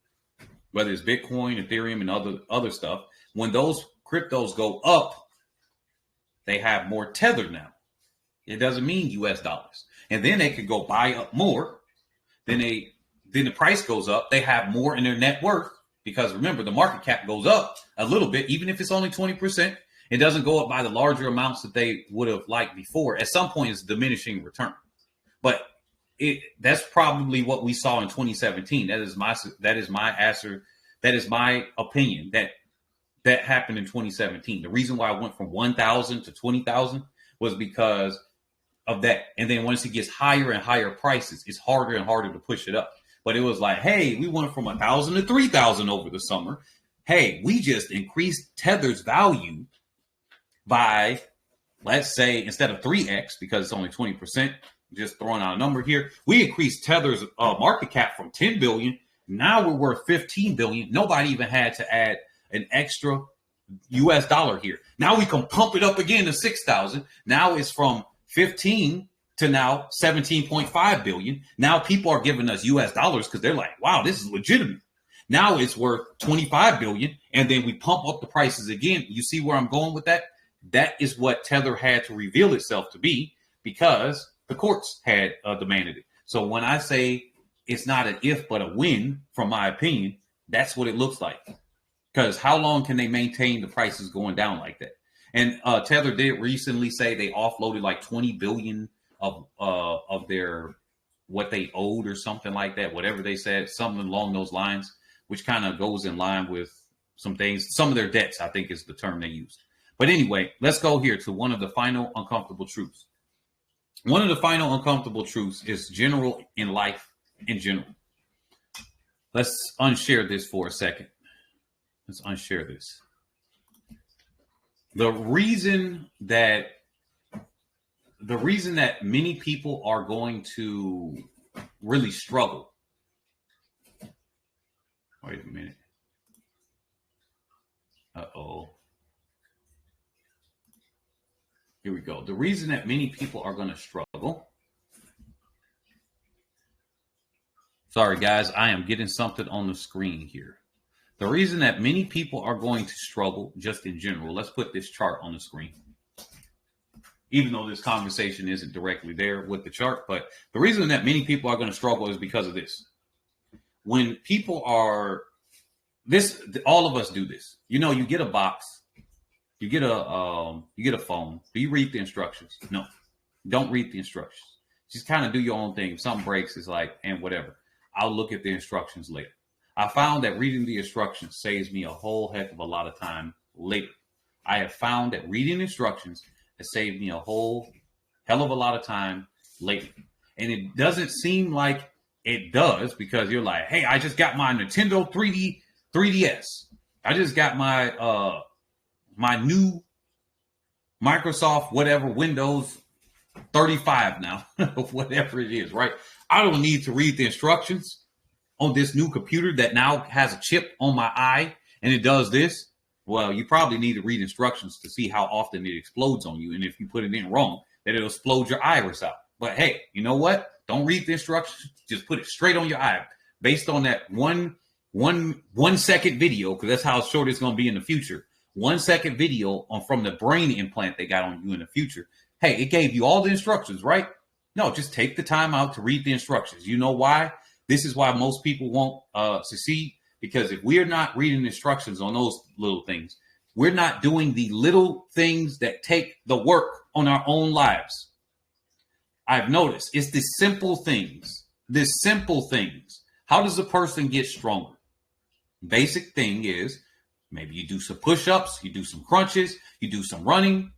whether it's Bitcoin, Ethereum, and other stuff, when those cryptos go up, they have more Tether now. It doesn't mean US dollars. And then they could go buy up more. Then the price goes up. They have more in their net worth because remember, the market cap goes up a little bit, even if it's only 20%. It doesn't go up by the larger amounts that they would have liked before. At some point, it's diminishing return. But that's probably what we saw in 2017. That is my answer. That is my opinion. That happened in 2017. The reason why I went from 1,000 to 20,000 was because of that. And then once it gets higher and higher prices, it's harder and harder to push it up. But it was like, hey, we went from 1,000 to 3,000 over the summer. Hey, we just increased Tether's value by, let's say, instead of 3x, because it's only 20%, just throwing out a number here, we increased Tether's market cap from 10 billion. Now we're worth 15 billion. Nobody even had to add an extra US dollar here. Now we can pump it up again to 6,000. Now it's from 15 to now 17.5 billion. Now people are giving us US dollars because they're like, wow, this is legitimate. Now it's worth 25 billion. And then we pump up the prices again. You see where I'm going with that? That is what Tether had to reveal itself to be because the courts had demanded it. So when I say it's not an if, but a when, from my opinion, that's what it looks like. Because how long can they maintain the prices going down like that? And Tether did recently say they offloaded like 20 billion of their what they owed or something like that, whatever they said, something along those lines, which kind of goes in line with some things. Some of their debts, I think, is the term they used. But anyway, let's go here to one of the final uncomfortable truths. One of the final uncomfortable truths is general in life in general. Let's unshare this for a second. Let's unshare this. The reason that many people are going to really struggle. Wait a minute. Uh-oh. Here we go. The reason that many people are going to struggle. Sorry, guys, I am getting something on the screen here. The reason that many people are going to struggle just in general. Let's put this chart on the screen. Even though this conversation isn't directly there with the chart, but the reason that many people are going to struggle is because of this. When people are all of us do this. You know, you get a box. You get a phone. Do you read the instructions? No, don't read the instructions. Just kind of do your own thing. If something breaks, it's like, and whatever. I'll look at the instructions later. I found that reading the instructions saves me a whole heck of a lot of time later. I have found that reading instructions has saved me a whole hell of a lot of time later. And it doesn't seem like it does because you're like, hey, I just got my Nintendo 3DS. I just got my my new Microsoft, whatever, Windows 35 now, whatever it is, right? I don't need to read the instructions on this new computer that now has a chip on my eye and it does this. Well, you probably need to read instructions to see how often it explodes on you. And if you put it in wrong, that it'll explode your iris out. But hey, you know what? Don't read the instructions. Just put it straight on your eye. based on that one second video, because that's how short it's going to be in the future. 1 second video from the brain implant they got on you in the future. Hey, it gave you all the instructions, right? No, just take the time out to read the instructions. You know why? This is why most people won't succeed, because if we're not reading the instructions on those little things, we're not doing the little things that take the work on our own lives. I've noticed it's the simple things. How does a person get stronger? Basic thing is maybe you do some push-ups, you do some crunches, you do some running.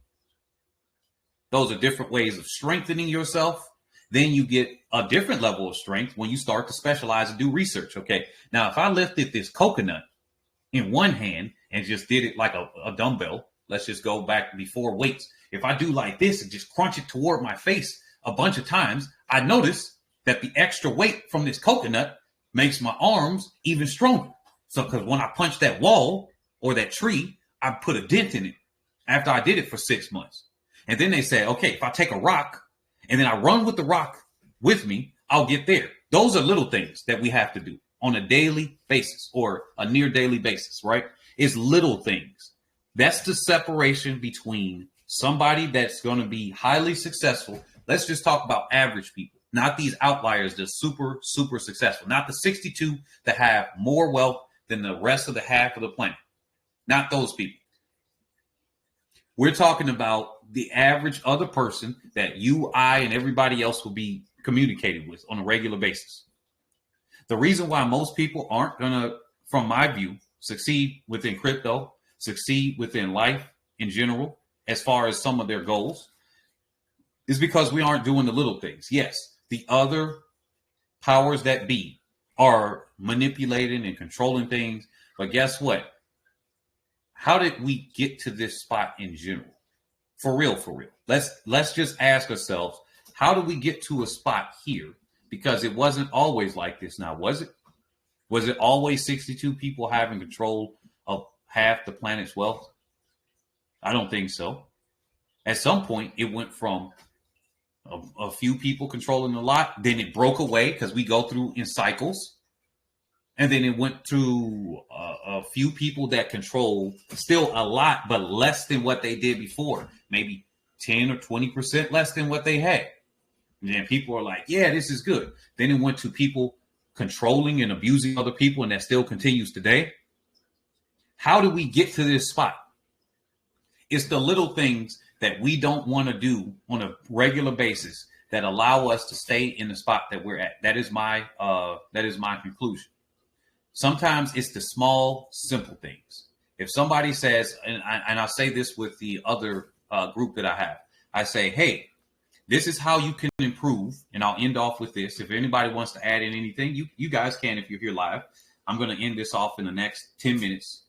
Those are different ways of strengthening yourself. Then you get a different level of strength when you start to specialize and do research. Okay, now if I lifted this coconut in one hand and just did it like a dumbbell, let's just go back before weights. If I do like this and just crunch it toward my face a bunch of times, I notice that the extra weight from this coconut makes my arms even stronger. So because when I punch that wall or that tree, I put a dent in it after I did it for 6 months. And then they say, okay, if I take a rock and then I run with the rock with me, I'll get there. Those are little things that we have to do on a daily basis or a near daily basis, right? It's little things. That's the separation between somebody that's going to be highly successful. Let's just talk about average people, not these outliers that are super, super successful, not the 62 that have more wealth than the rest of the half of the planet. Not those people. We're talking about the average other person that you, I, and everybody else will be communicating with on a regular basis. The reason why most people aren't going to, from my view, succeed within crypto, succeed within life in general, as far as some of their goals, is because we aren't doing the little things. Yes, the other powers that be are manipulating and controlling things. But guess what? How did we get to this spot in general? For real. Let's just ask ourselves, how did we get to a spot here? Because it wasn't always like this now, was it? Was it always 62 people having control of half the planet's wealth? I don't think so. At some point, it went from a few people controlling a lot, then it broke away because we go through in cycles. And then it went to a few people that control still a lot, but less than what they did before. Maybe 10 or 20% less than what they had. And then people are like, yeah, this is good. Then it went to people controlling and abusing other people, and that still continues today. How do we get to this spot? It's the little things that we don't want to do on a regular basis that allow us to stay in the spot that we're at. That is my conclusion. Sometimes it's the small, simple things. If somebody says, and I say this with the other group that I have, I say, hey, this is how you can improve. And I'll end off with this. If anybody wants to add in anything, you guys can if you're here live. I'm going to end this off in the next 10 minutes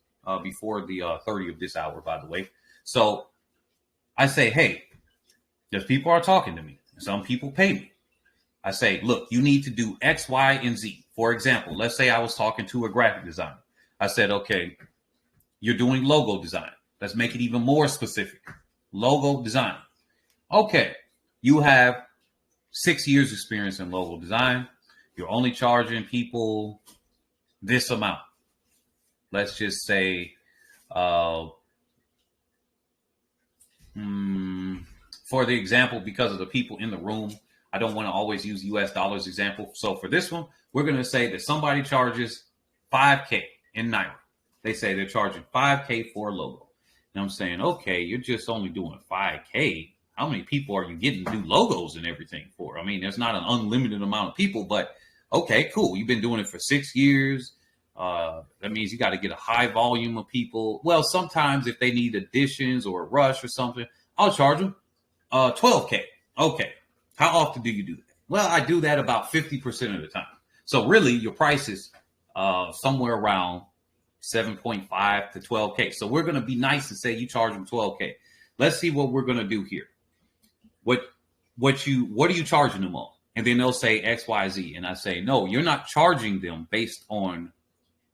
before the 30 of this hour, by the way. So I say, hey, there's people are talking to me. Some people pay me. I say, look, you need to do X, Y, and Z. For example, let's say I was talking to a graphic designer. I said, okay, you're doing logo design. Let's make it even more specific. Logo design. Okay, you have 6 years experience in logo design. You're only charging people this amount. Let's just say, for the example, because of the people in the room, I don't want to always use US dollars example. So for this one, we're going to say that somebody charges 5K in Naira. They say they're charging 5K for a logo. And I'm saying, okay, you're just only doing 5K. How many people are you getting to do logos and everything for? I mean, there's not an unlimited amount of people, but okay, cool. You've been doing it for 6 years. That means you got to get a high volume of people. Well, sometimes if they need additions or a rush or something, I'll charge them 12K. Okay. How often do you do that? Well, I do that about 50% of the time. So really your price is somewhere around 7.5 to 12K. So we're going to be nice and say you charge them 12K. Let's see what we're going to do here. What are you charging them on? And then they'll say X, Y, Z. And I say, no, you're not charging them based on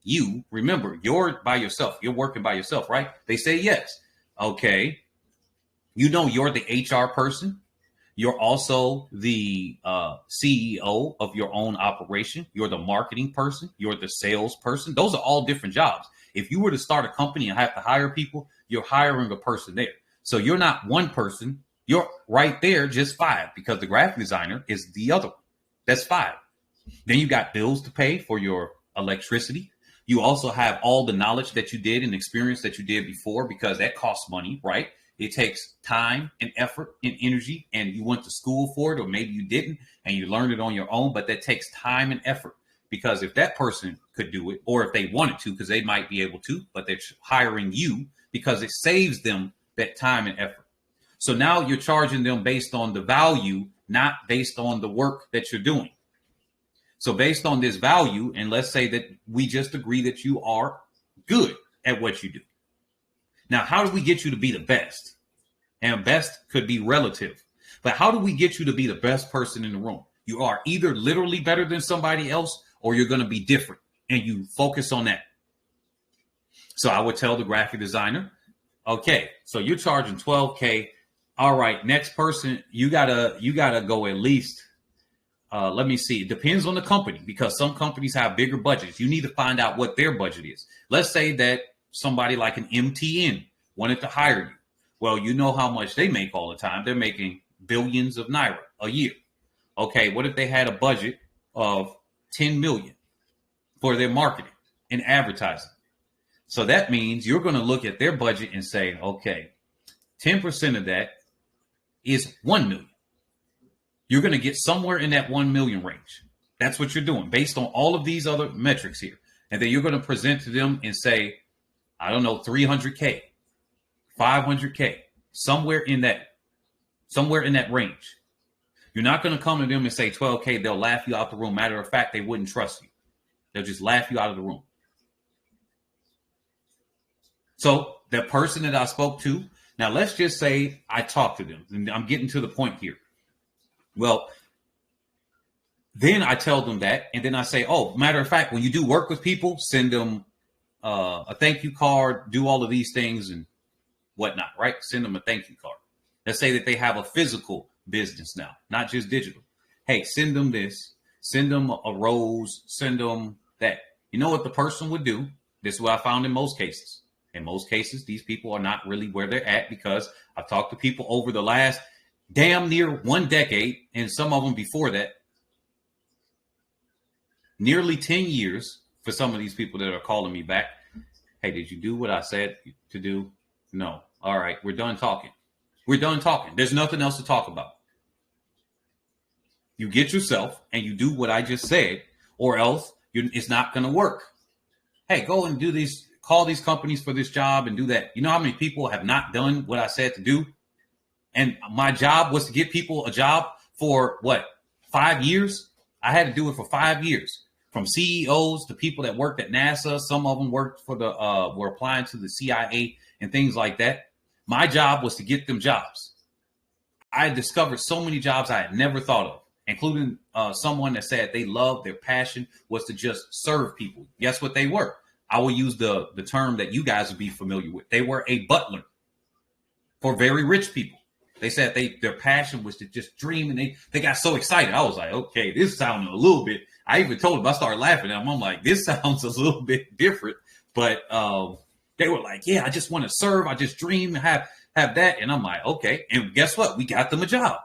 you. Remember, you're by yourself. You're working by yourself, right? They say yes. Okay. You know, you're the HR person. You're also the CEO of your own operation. You're the marketing person. You're the sales person. Those are all different jobs. If you were to start a company and have to hire people, you're hiring a person there. So you're not one person. You're right there, just 5, because the graphic designer is the other one. That's 5. Then you got bills to pay for your electricity. You also have all the knowledge that you did and experience that you did before, because that costs money, right? It takes time and effort and energy, and you went to school for it, or maybe you didn't and you learned it on your own, but that takes time and effort. Because if that person could do it, or if they wanted to, because they might be able to, but they're hiring you because it saves them that time and effort. So now you're charging them based on the value, not based on the work that you're doing. So based on this value, and let's say that we just agree that you are good at what you do. Now, how do we get you to be the best? And best could be relative. But how do we get you to be the best person in the room? You are either literally better than somebody else, or you're going to be different, and you focus on that. So I would tell the graphic designer, okay, so you're charging $12K. All right, next person, you gotta go at least. Let me see. It depends on the company, because some companies have bigger budgets. You need to find out what their budget is. Let's say that somebody like an MTN wanted to hire you. Well, you know how much they make all the time. They're making billions of naira a year. Okay, what if they had a budget of 10 million for their marketing and advertising? So that means you're going to look at their budget and say, okay, 10% of that is 1 million. You're going to get somewhere in that 1 million range. That's what you're doing based on all of these other metrics here. And then you're going to present to them and say, I don't know, 300K, 500K, somewhere in that range. You're not going to come to them and say 12K. They'll laugh you out the room. Matter of fact, they wouldn't trust you. They'll just laugh you out of the room. So the person that I spoke to, now let's just say I talked to them, and I'm getting to the point here. Well, then I tell them that, and then I say, oh, matter of fact, when you do work with people, send them a thank you card, do all of these things and whatnot, right? Send them a thank you card. Let's say that they have a physical business now, not just digital. Hey, send them this, send them a rose, send them that. You know what the person would do? This is what I found in most cases. In most cases, these people are not really where they're at, because I've talked to people over the last damn near 1 decade, and some of them before that, nearly 10 years for some of these people that are calling me back. Hey, did you do what I said to do? No. All right, we're done talking. We're done talking. There's nothing else to talk about. You get yourself and you do what I just said, or else it's not going to work. Hey, go and do these, call these companies for this job and do that. You know how many people have not done what I said to do? And my job was to get people a job for what, 5 years? I had to do it for 5 years. From CEOs to people that worked at NASA. Some of them worked for were applying to the CIA and things like that. My job was to get them jobs. I discovered so many jobs I had never thought of, including someone that said they loved, their passion was to just serve people. Guess what they were? I will use the term that you guys would be familiar with. They were a butler for very rich people. They said their passion was to just dream, and they got so excited. I was like, okay, this sounded a little bit. I even told them, I started laughing at them. I'm like, this sounds a little bit different. But they were like, yeah, I just want to serve. I just dream and have that. And I'm like, okay. And guess what? We got them a job.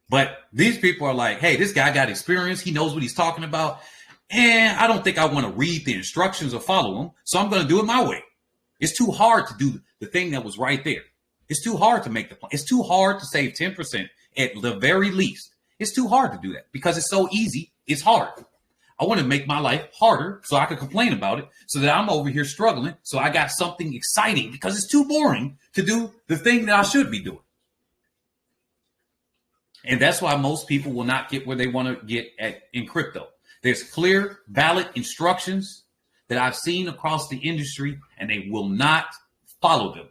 But these people are like, hey, this guy got experience. He knows what he's talking about. And I don't think I want to read the instructions or follow them. So I'm going to do it my way. It's too hard to do the thing that was right there. It's too hard to make the plan. It's too hard to save 10% at the very least. It's too hard to do that because it's so easy. It's hard. I want to make my life harder so I can complain about it, so that I'm over here struggling. So I got something exciting because it's too boring to do the thing that I should be doing. And that's why most people will not get where they want to get in crypto. There's clear, valid instructions that I've seen across the industry, and they will not follow them.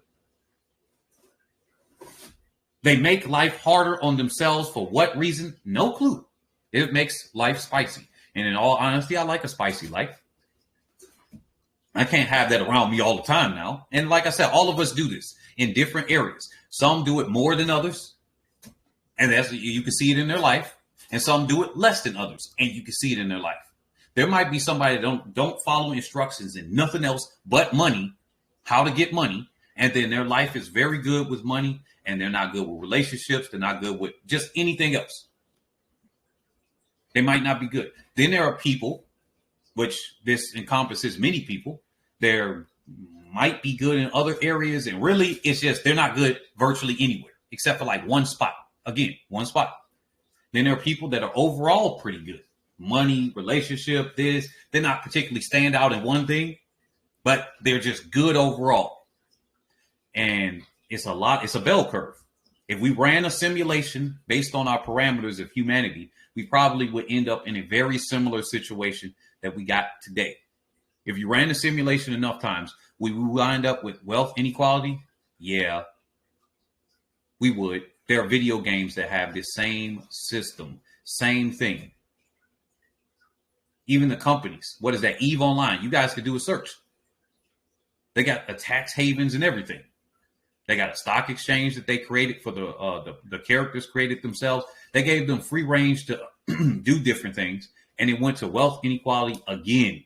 They make life harder on themselves for what reason? No clue. It makes life spicy. And in all honesty, I like a spicy life. I can't have that around me all the time now. And like I said, all of us do this in different areas. Some do it more than others, and that's, you can see it in their life. And some do it less than others, and you can see it in their life. There might be somebody that don't follow instructions and nothing else but money, how to get money, and then their life is very good with money, and they're not good with relationships. They're not good with just anything else. They might not be good. Then there are people, which this encompasses many people, they might be good in other areas, and really it's just they're not good virtually anywhere except for like one spot. Again, one spot. Then there are people that are overall pretty good. Money, relationship, this. They're not particularly stand out in one thing, but they're just good overall. And it's a bell curve. If we ran a simulation based on our parameters of humanity, we probably would end up in a very similar situation that we got today. If you ran the simulation enough times, we would wind up with wealth inequality. Yeah, we would. There are video games that have this same system, same thing. Even the companies. What is that? EVE Online. You guys could do a search. They got a tax havens and everything. They got a stock exchange that they created for the characters created themselves. They gave them free range to do different things, and it went to wealth inequality again.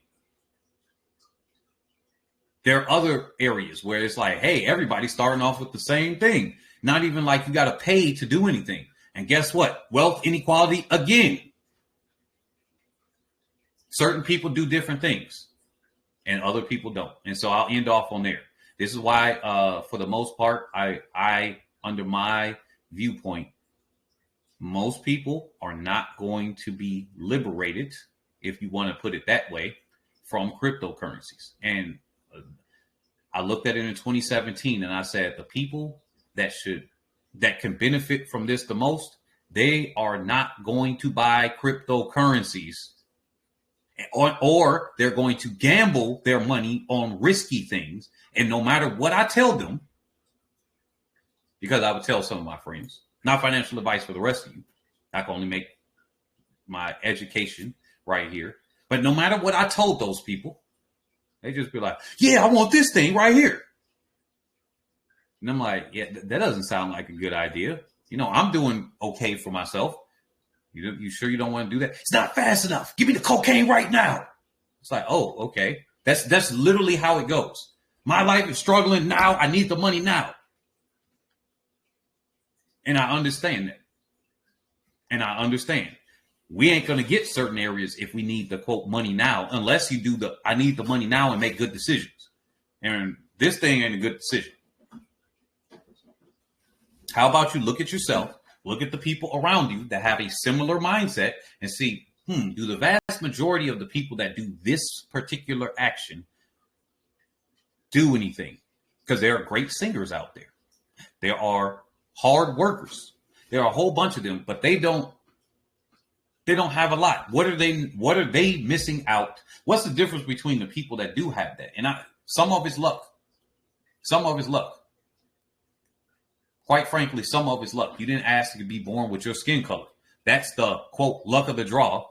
There are other areas where it's like, hey, everybody's starting off with the same thing. Not even like you got to pay to do anything. And guess what? Wealth inequality again. Certain people do different things and other people don't. And so I'll end off on there. This is why, for the most part, I, under my viewpoint, most people are not going to be liberated, if you want to put it that way, from cryptocurrencies. And I looked at it in 2017 and I said, the people that can benefit from this the most, they are not going to buy cryptocurrencies, or they're going to gamble their money on risky things. And no matter what I tell them, because I would tell some of my friends, not financial advice for the rest of you, I can only make my education right here. But no matter what I told those people, they just be like, yeah, I want this thing right here. And I'm like, yeah, that doesn't sound like a good idea. You know, I'm doing okay for myself. You sure you don't want to do that? It's not fast enough. Give me the cocaine right now. It's like, oh, okay. That's literally how it goes. My life is struggling now. I need the money now. And I understand that. And I understand. We ain't going to get certain areas if we need the quote money now, unless you do the I need the money now and make good decisions. And this thing ain't a good decision. How about you look at yourself, look at the people around you that have a similar mindset and see, do the vast majority of the people that do this particular action do anything? Because there are great singers out there. There are hard workers. There are a whole bunch of them, but they don't have a lot. What are they missing out? What's the difference between the people that do have that? And some of it's luck. Some of it's luck. Quite frankly, some of it's luck. You didn't ask to be born with your skin color. That's the, quote, luck of the draw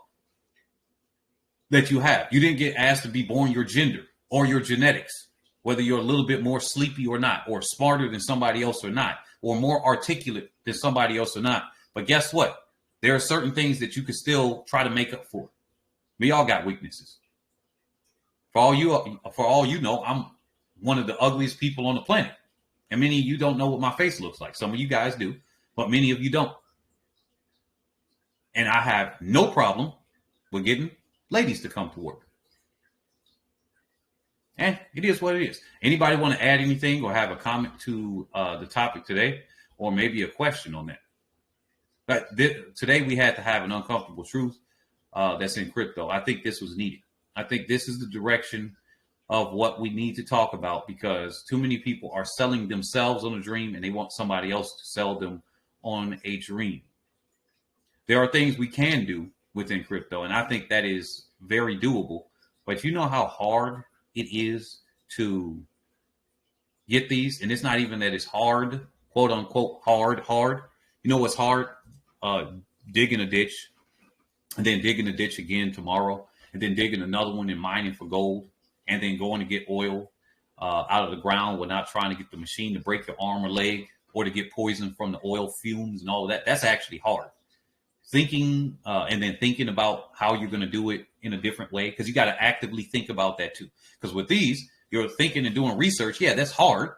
that you have. You didn't get asked to be born your gender or your genetics, whether you're a little bit more sleepy or not, or smarter than somebody else or not, or more articulate than somebody else or not. But guess what? There are certain things that you can still try to make up for. We all got weaknesses. For all you know, I'm one of the ugliest people on the planet. And many of you don't know what my face looks like. Some of you guys do, but many of you don't. And I have no problem with getting ladies to come to work. And it is what it is. Anybody want to add anything or have a comment to the topic today, or maybe a question on that? But today we had to have an uncomfortable truth that's in crypto. I think this was needed. I think this is the direction of what we need to talk about, because too many people are selling themselves on a dream and they want somebody else to sell them on a dream. There are things we can do within crypto, and I think that is very doable. But you know how hard it is to get these? And it's not even that it's hard, quote unquote, hard. You know what's hard? Digging a ditch, and then digging a ditch again tomorrow, and then digging another one and mining for gold. and then going to get oil out of the ground without trying to get the machine to break your arm or leg or to get poisoned from the oil fumes and all of that. That's actually hard. Thinking and then thinking about how you're going to do it in a different way, because you got to actively think about that too. Because with these, you're thinking and doing research. Yeah, that's hard,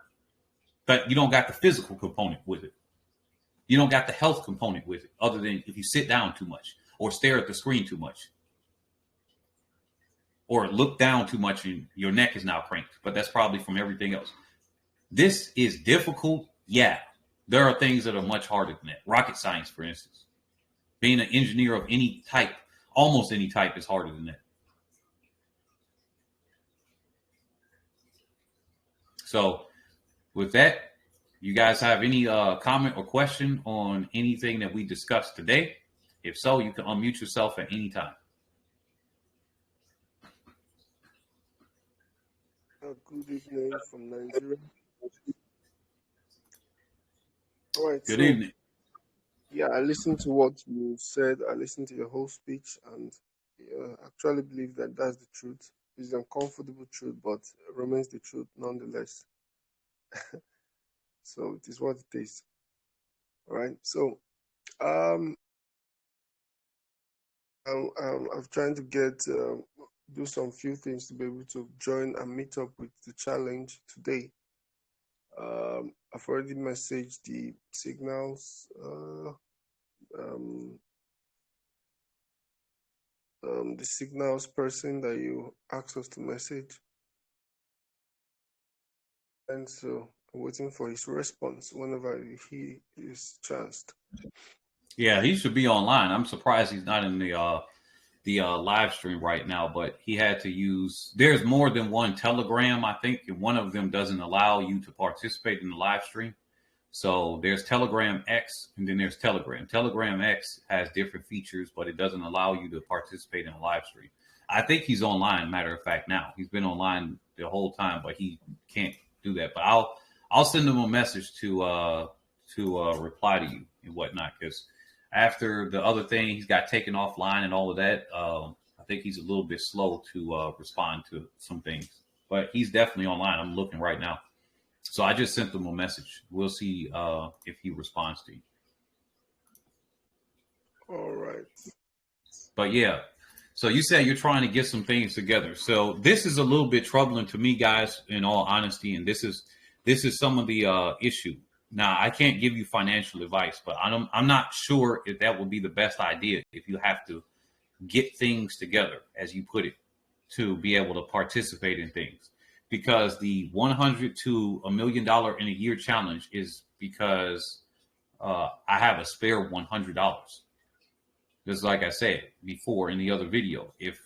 but you don't got the physical component with it. You don't got the health component with it, other than if you sit down too much or stare at the screen too much or look down too much and your neck is now cranked. But that's probably from everything else. This is difficult. Yeah, there are things that are much harder than that. Rocket science, for instance. Being an engineer of any type, almost any type, is harder than that. So with that, you guys have any comment or question on anything that we discussed today? If so, you can unmute yourself at any time. Good evening from Nigeria. All right. Good evening. Yeah, I listened to what you said. I listened to your whole speech, and actually believe that that's the truth. It's an uncomfortable truth, but remains the truth nonetheless. So it is what it is. All right. So, I'm trying to do some few things to be able to join and meet up with the challenge today. I've already messaged the signals. The signals person that you asked us to message, and so I'm waiting for his response whenever he is chanced. Yeah, he should be online. I'm surprised he's not in the live stream right now, but he had to use. There's more than one Telegram, I think, and one of them doesn't allow you to participate in the live stream. So there's Telegram X, and then there's Telegram. Telegram X has different features, but it doesn't allow you to participate in a live stream. I think he's online. Matter of fact, now he's been online the whole time, but he can't do that. But I'll send him a message to reply to you and whatnot, because after the other thing, he's got taken offline and all of that. I think he's a little bit slow to respond to some things, but he's definitely online. I'm looking right now. So I just sent him a message. We'll see if he responds to you. All right. But yeah, so you said you're trying to get some things together. So this is a little bit troubling to me, guys, in all honesty. And this is some of the issue. Now, I can't give you financial advice, but I'm not sure if that would be the best idea if you have to get things together, as you put it, to be able to participate in things. Because the $100 to $1 million in a year challenge is because I have a spare $100. Just like I said before in the other video, if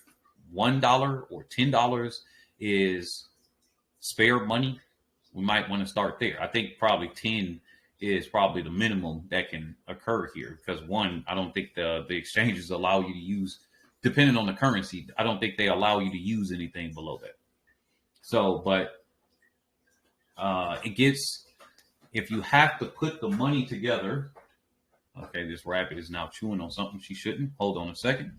$1 or $10 is spare money, we might want to start there. I think probably 10 is probably the minimum that can occur here, because one, I don't think the exchanges allow you to use, depending on the currency, I don't think they allow you to use anything below that. So, but it gets, if you have to put the money together. Okay, this rabbit is now chewing on something she shouldn't. Hold on a second.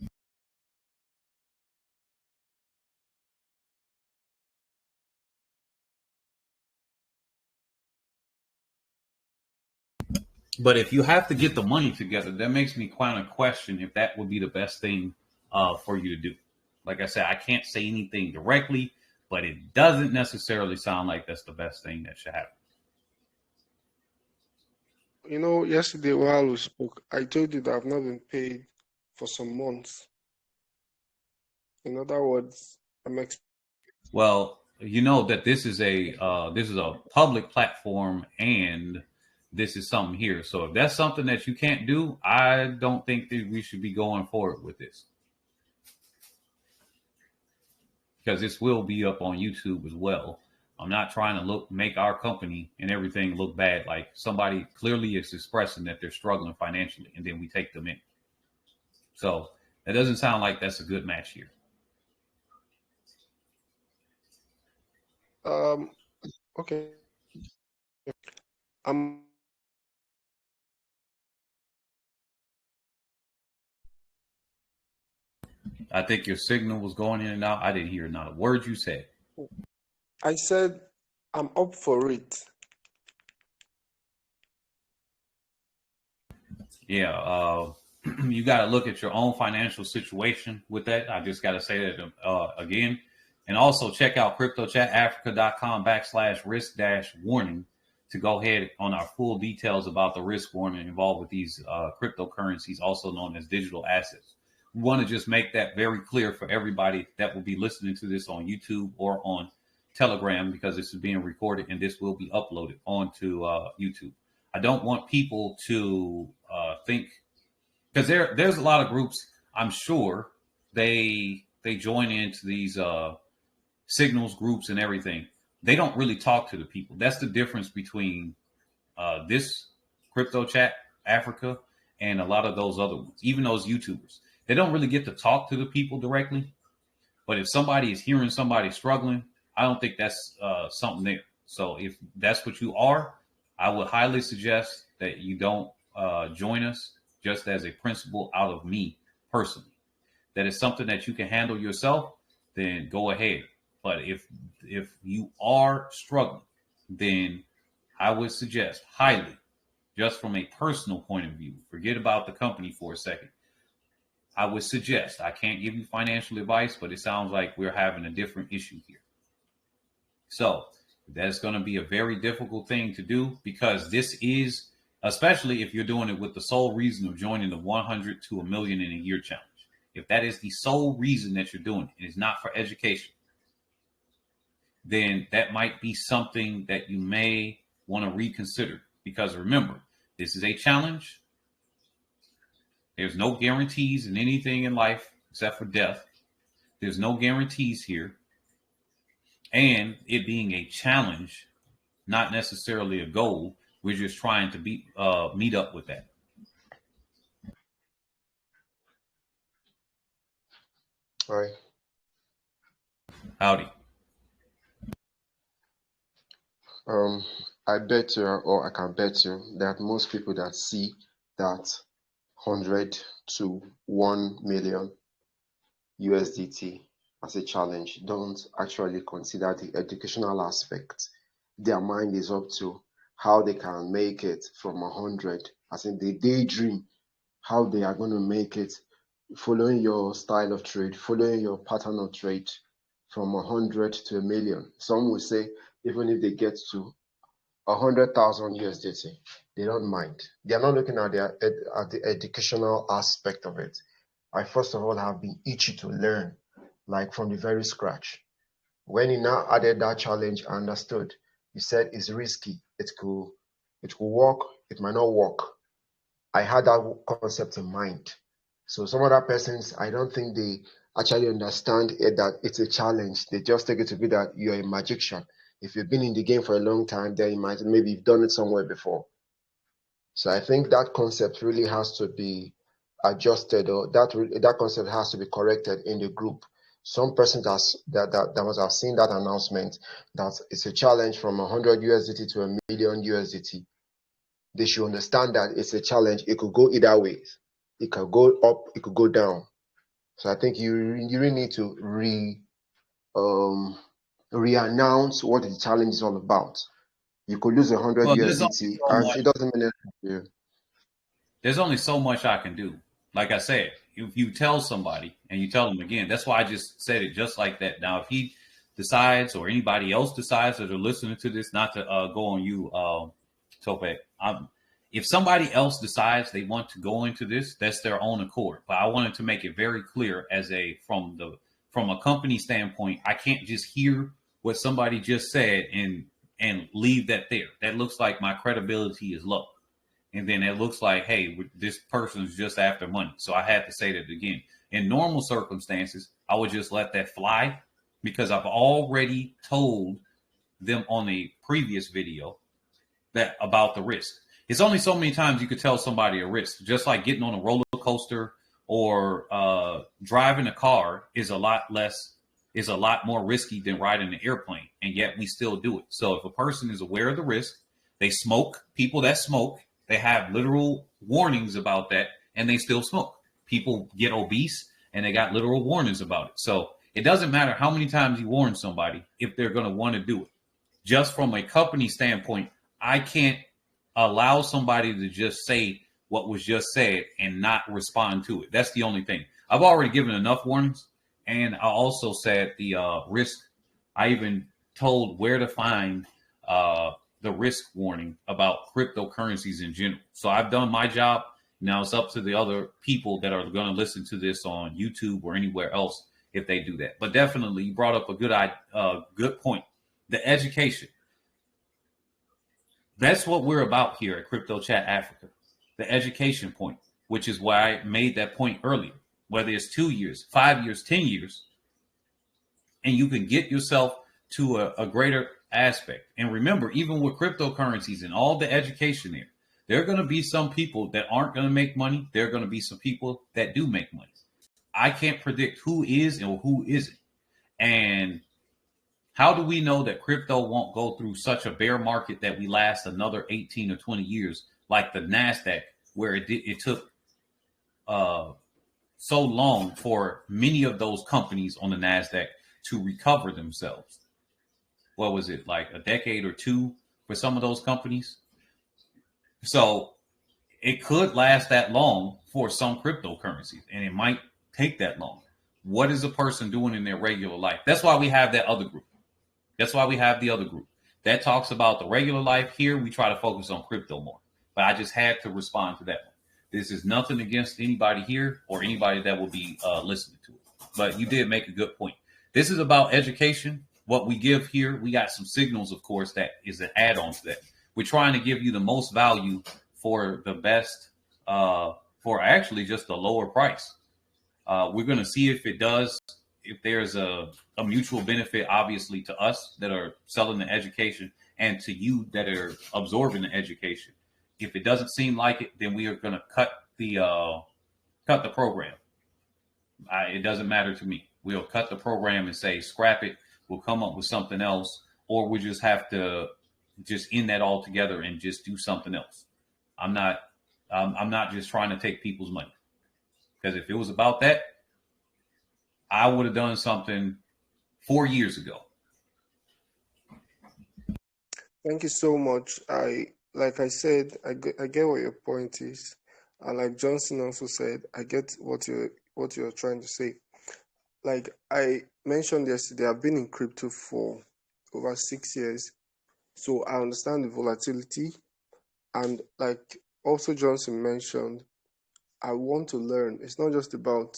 But if you have to get the money together, that makes me kind of question if that would be the best thing for you to do. Like I said, I can't say anything directly, but it doesn't necessarily sound like that's the best thing that should happen. You know, yesterday while we spoke, I told you that I've not been paid for some months. In other words, well, you know that this is a public platform, and this is something here. So if that's something that you can't do, I don't think that we should be going forward with this, because this will be up on YouTube as well. I'm not trying to make our company and everything look bad. Like somebody clearly is expressing that they're struggling financially, and then we take them in. So that doesn't sound like that's a good match here. Okay. I think your signal was going in and out. I didn't hear not a word you said. I said I'm up for it. Yeah, you got to look at your own financial situation with that. I just got to say that again. And also check out cryptochatafrica.com/risk-warning to go ahead on our full details about the risk warning involved with these cryptocurrencies, also known as digital assets. We want to just make that very clear for everybody that will be listening to this on YouTube or on Telegram, because this is being recorded and this will be uploaded onto YouTube. I don't want people to think, because there's a lot of groups. I'm sure they join into these signals groups and everything. They don't really talk to the people. That's the difference between this Crypto Chat Africa and a lot of those other ones. Even those YouTubers, they don't really get to talk to the people directly. But if somebody is hearing somebody struggling, I don't think that's something there. So if that's what you are, I would highly suggest that you don't join us, just as a principle out of me personally. That is something that you can handle yourself, then go ahead. But if you are struggling, then I would suggest highly, just from a personal point of view, forget about the company for a second. I would suggest, I can't give you financial advice, but it sounds like we're having a different issue here. So that's going to be a very difficult thing to do, because this is, especially if you're doing it with the sole reason of joining the 100 to a million in a year challenge. If that is the sole reason that you're doing it, it's not for education, then that might be something that you may want to reconsider. Because remember, this is a challenge. There's no guarantees in anything in life except for death. There's no guarantees here. And it being a challenge, not necessarily a goal, we're just trying to meet up with that. All right. Howdy. I bet you, or I can bet you, that most people that see that 100 to 1 million USDT as a challenge don't actually consider the educational aspect. Their mind is up to how they can make it from 100, as in they daydream how they are going to make it, following your style of trade, following your pattern of trade, from 100 to a million. Some will say even if they get to 100,000 USDT, they don't mind. They are not looking at the educational aspect of it. I first of all have been itchy to learn, like from the very scratch. When you now added that challenge, I understood. You said it's risky. It could work. It might not work. I had that concept in mind. So some other persons, I don't think they actually understand it, that it's a challenge. They just take it to be that you're a magician. If you've been in the game for a long time, then you might maybe you've done it somewhere before. So I think that concept really has to be adjusted, or that concept has to be corrected in the group. Some person that must have seen that announcement that it's a challenge from 100 USDT to a million USDT. They should understand that it's a challenge. It could go either way. It could go up, it could go down. So I think you really need to re-announce what the challenge is all about. You could lose 100 USDT and it doesn't mean anything to you. There's only so much I can do. Like I said, if you tell somebody and you tell them again, that's why I just said it just like that. Now, if he decides, or anybody else decides that are listening to this, not to go on you, Tope, if somebody else decides they want to go into this, that's their own accord. But I wanted to make it very clear, as from a company standpoint, I can't just hear what somebody just said and leave that there. That looks like my credibility is low. And then it looks like, hey, this person's just after money. So I had to say that again. In normal circumstances, I would just let that fly, because I've already told them on a previous video that about the risk. It's only so many times you could tell somebody a risk. Just like getting on a roller coaster or driving a car is a lot more risky than riding an airplane. And yet we still do it. So if a person is aware of the risk, they smoke. People that smoke, they have literal warnings about that, and they still smoke. People get obese, and they got literal warnings about it. So It doesn't matter how many times you warn somebody if they're going to want to do it. Just from a company standpoint, I can't allow somebody to just say what was just said and not respond to it. That's the only thing. I've already given enough warnings, and I also said the risk. I even told where to find the risk warning about cryptocurrencies in general. So I've done my job. Now it's up to the other people that are going to listen to this on YouTube or anywhere else if they do that. But definitely, you brought up a good point. The education. That's what we're about here at Crypto Chat Africa. The education point, which is why I made that point earlier. Whether it's 2 years, 5 years, 10 years, and you can get yourself to a greater aspect. And remember, even with cryptocurrencies and all the education there are going to be some people that aren't going to make money. There are going to be some people that do make money. I can't predict who is and who isn't. And how do we know that crypto won't go through such a bear market that we last another 18 or 20 years, like the NASDAQ, where it took so long for many of those companies on the NASDAQ to recover themselves? What was it, like a decade or two for some of those companies? So it could last that long for some cryptocurrencies, and it might take that long. What is a person doing in their regular life? That's why we have that other group. That's why we have the other group that talks about the regular life. Here, we try to focus on crypto more. But I just had to respond to that one. This is nothing against anybody here or anybody that will be listening to it. But you did make a good point. This is about education. What we give here, we got some signals, of course, that is an add-on to that. We're trying to give you the most value for the best, for actually just a lower price. We're going to see if it does, if there's a mutual benefit, obviously, to us that are selling the education and to you that are absorbing the education. If it doesn't seem like it, then we are going to cut the program. It doesn't matter to me. We'll cut the program and say, scrap it. We'll come up with something else, or we just have to just end that altogether and just do something else. I'm not just trying to take people's money, because if it was about that, I would have done something 4 years ago. Thank you so much. Like I said, I get what your point is, and like Johnson also said, I get what you're trying to say. Like I mentioned yesterday, I've been in crypto for over 6 years, so I understand the volatility. And like also Johnson mentioned, I want to learn. It's not just about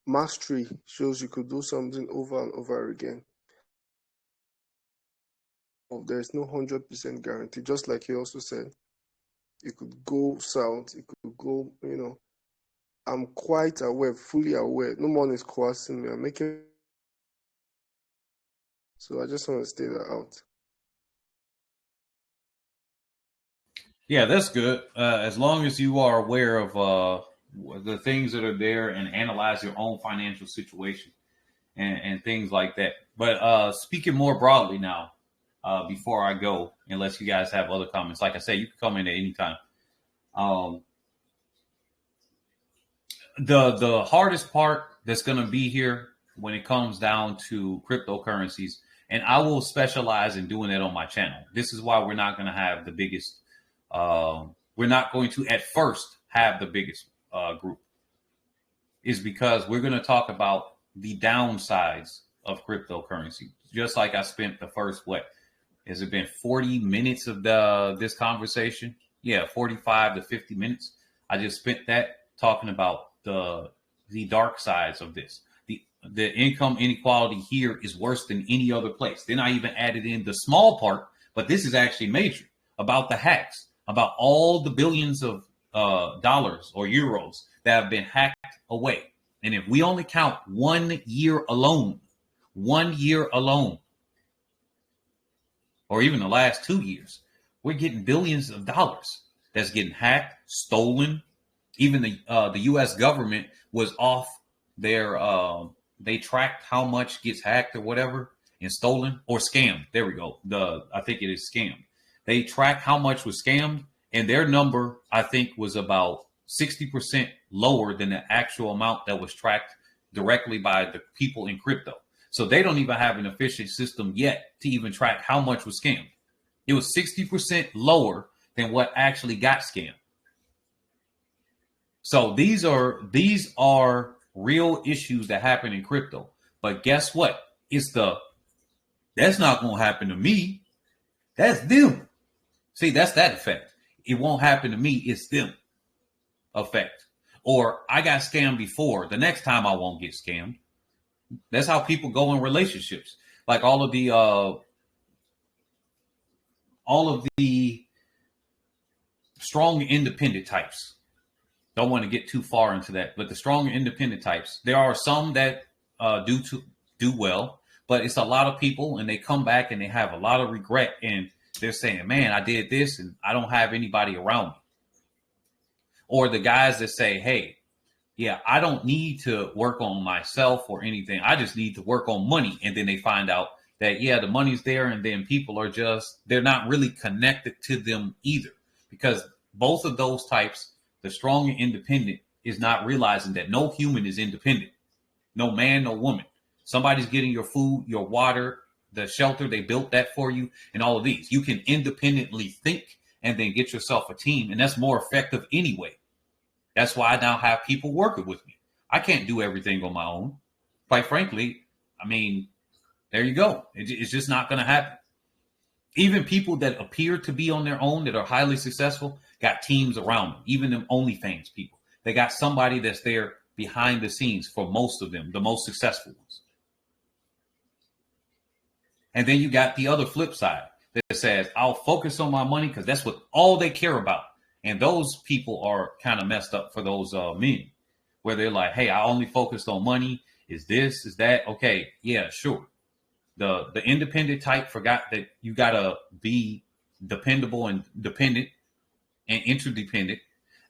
mastery. Shows you could do something over and over again. There's no 100% guarantee. Just like he also said, it could go south. It could go. I'm quite aware, fully aware. No one is coercing me. I'm making. So I just want to stay that out. Yeah, that's good. As long as you are aware of the things that are there and analyze your own financial situation and things like that. But speaking more broadly now, before I go, unless you guys have other comments, like I say, you can come in at any time. The hardest part that's going to be here when it comes down to cryptocurrencies, and I will specialize in doing that on my channel. This is why we're not going to have the biggest. We're not going to at first have the biggest group, is because we're going to talk about the downsides of cryptocurrency. Just like I spent the first, has it been 40 minutes of this conversation? Yeah, 45 to 50 minutes. I just spent that talking about the dark sides of this. The income inequality here is worse than any other place. Then I even added in the small part, but this is actually major, about the hacks, about all the billions of dollars or euros that have been hacked away. And if we only count 1 year alone, or even the last 2 years, we're getting billions of dollars that's getting hacked, stolen. Even the U.S. government was off their, they tracked how much gets hacked or whatever and stolen or scammed. There we go. I think it is scammed. They tracked how much was scammed, and their number, I think, was about 60% lower than the actual amount that was tracked directly by the people in crypto. So they don't even have an efficient system yet to even track how much was scammed. It was 60% lower than what actually got scammed. So these are real issues that happen in crypto. But guess what? That's not going to happen to me. That's them. See, that's that effect. It won't happen to me. It's them effect. Or I got scammed before. The next time I won't get scammed. That's how people go in relationships. Like all of the strong independent types. Don't want to get too far into that, but the strong independent types, there are some that do well, but it's a lot of people, and they come back and they have a lot of regret, and they're saying, man, I did this and I don't have anybody around me. Or the guys that say, hey, yeah, I don't need to work on myself or anything. I just need to work on money. And then they find out that, yeah, the money's there. And then people are they're not really connected to them either, because both of those types, the strong and independent, is not realizing that no human is independent. No man, no woman. Somebody's getting your food, your water, the shelter. They built that for you, and all of these. You can independently think and then get yourself a team. And that's more effective anyway. That's why I now have people working with me. I can't do everything on my own. Quite frankly, I mean, there you go. It's just not going to happen. Even people that appear to be on their own, that are highly successful, got teams around them. Even them OnlyFans people. They got somebody that's there behind the scenes for most of them, the most successful ones. And then you got the other flip side that says, I'll focus on my money because that's what all they care about. And those people are kind of messed up for those men, where they're like, hey, I only focused on money. Is this, is that? Okay, yeah, sure. The independent type forgot that you got to be dependable and dependent and interdependent.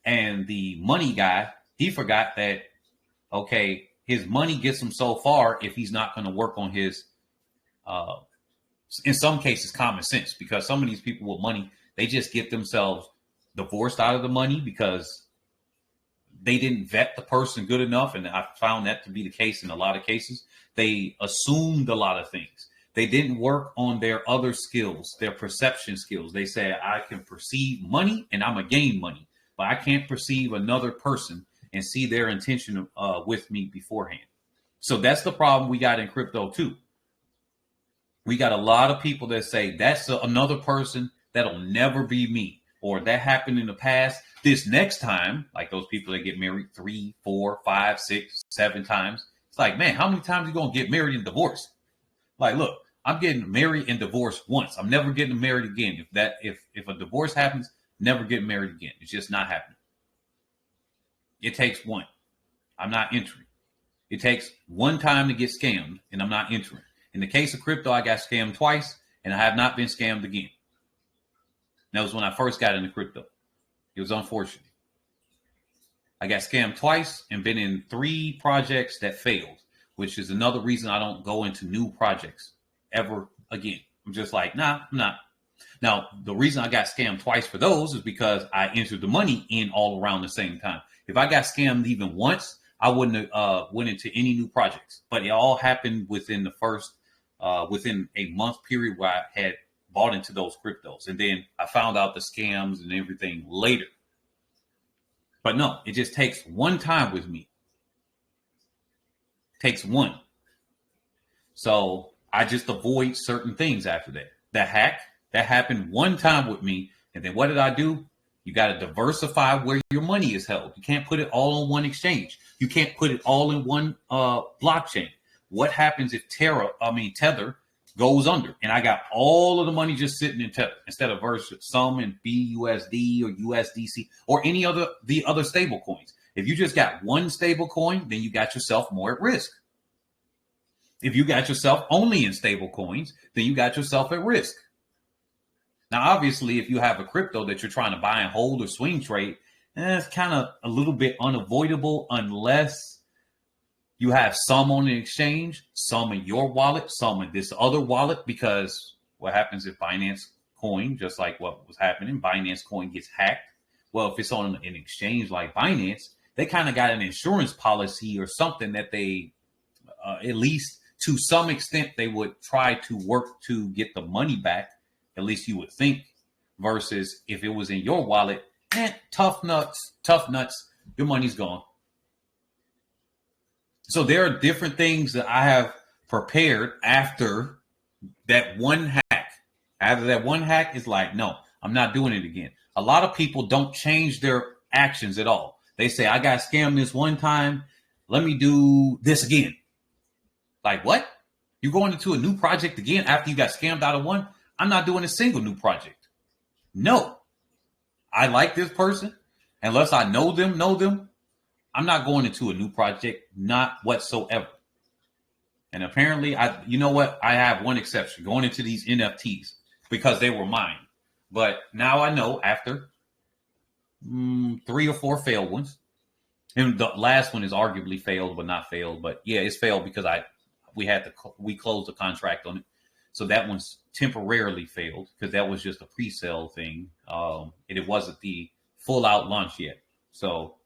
And the money guy, he forgot that, okay, his money gets him so far if he's not going to work on his, in some cases, common sense, because some of these people with money, they just get themselves divorced out of the money because they didn't vet the person good enough. And I found that to be the case in a lot of cases. They assumed a lot of things. They didn't work on their other skills, their perception skills. They say, I can perceive money and I'm going to gain money, but I can't perceive another person and see their intention with me beforehand. So that's the problem we got in crypto too. We got a lot of people that say that's another person that'll never be me. Or that happened in the past. This next time, like those people that get married 3, 4, 5, 6, 7 times. It's like, man, how many times are you going to get married and divorced? Like, look, I'm getting married and divorced once. I'm never getting married again. If a divorce happens, never get married again. It's just not happening. It takes one. I'm not entering. It takes one time to get scammed, and I'm not entering. In the case of crypto, I got scammed twice, and I have not been scammed again. That was when I first got into crypto. It was unfortunate. I got scammed twice and been in 3 projects that failed, which is another reason I don't go into new projects ever again. I'm just like, nah, I'm not. Now, the reason I got scammed twice for those is because I entered the money in all around the same time. If I got scammed even once, I wouldn't have went into any new projects. But it all happened within the first, within a month period where I had bought into those cryptos. And then I found out the scams and everything later. But no, it just takes one time with me. Takes one. So I just avoid certain things after that. The hack, that happened one time with me. And then what did I do? You got to diversify where your money is held. You can't put it all on one exchange. You can't put it all in one blockchain. What happens if Tether goes under and I got all of the money just sitting in Tether instead of some in BUSD or USDC or any other stable coins? If you just got one stable coin, then you got yourself more at risk. If you got yourself only in stable coins, then you got yourself at risk. Now, obviously, if you have a crypto that you're trying to buy and hold or swing trade, it's kind of a little bit unavoidable unless you have some on the exchange, some in your wallet, some in this other wallet, because what happens if Binance coin, just like what was happening, Binance coin gets hacked? Well, if it's on an exchange like Binance, they kind of got an insurance policy or something that they, at least to some extent, they would try to work to get the money back. At least you would think, versus if it was in your wallet, tough nuts, your money's gone. So there are different things that I have prepared after that one hack. After that one hack, is like, no, I'm not doing it again. A lot of people don't change their actions at all. They say, I got scammed this one time. Let me do this again. Like, what? You're going into a new project again after you got scammed out of one? I'm not doing a single new project. No. I like this person. Unless I know them, I'm not going into a new project, not whatsoever. And apparently, you know what? I have one exception, going into these NFTs because they were mine. But now I know after 3 or 4 failed ones, and the last one is arguably failed, but not failed. But yeah, it's failed because we closed the contract on it. So that one's temporarily failed because that was just a pre-sale thing. And it wasn't the full out launch yet. So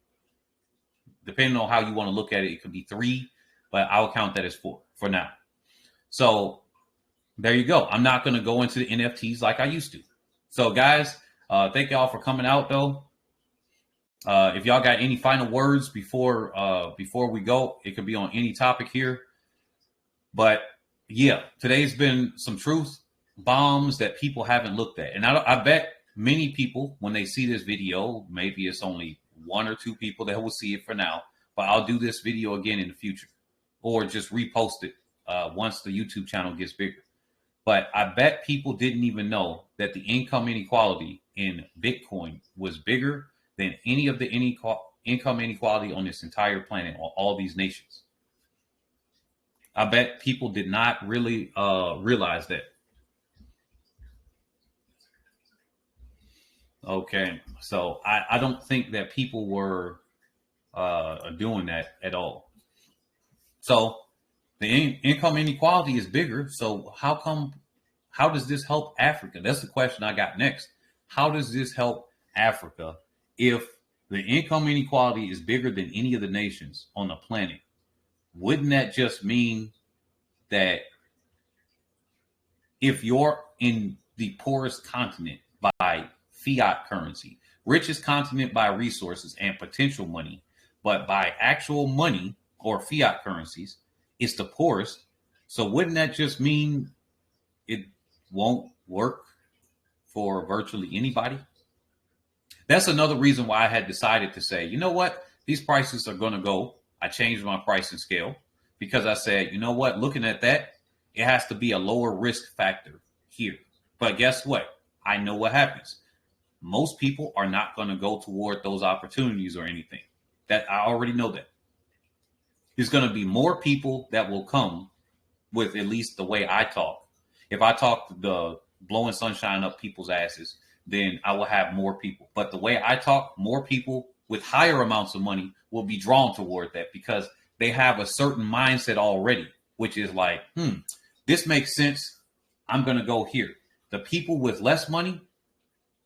depending on how you want to look at it, it could be 3, but I'll count that as 4 for now. So there you go. I'm not going to go into the NFTs like I used to. So guys, thank y'all for coming out though. If y'all got any final words before we go, it could be on any topic here. But yeah, today's been some truth bombs that people haven't looked at. And I bet many people, when they see this video, maybe it's only 1 or 2 people that will see it for now, but I'll do this video again in the future or just repost it once the YouTube channel gets bigger. But I bet people didn't even know that the income inequality in Bitcoin was bigger than any of the income inequality on this entire planet, on all these nations. I bet people did not really realize that. Okay, so I don't think that people were doing that at all. So the income inequality is bigger. So how does this help Africa? That's the question I got next. How does this help Africa if the income inequality is bigger than any of the nations on the planet? Wouldn't that just mean that if you're in the poorest continent by fiat currency, richest continent by resources and potential money, but by actual money or fiat currencies, it's the poorest. So wouldn't that just mean it won't work for virtually anybody? That's another reason why I had decided to say, you know what, these prices are going to go. I changed my pricing scale because I said, you know what, looking at that, it has to be a lower risk factor here. But guess what? I know what happens. Most people are not going to go toward those opportunities or anything. That I already know that. There's going to be more people that will come with at least the way I talk. If I talk the blowing sunshine up people's asses, then I will have more people. But the way I talk, more people with higher amounts of money will be drawn toward that because they have a certain mindset already, which is like, this makes sense. I'm going to go here. The people with less money,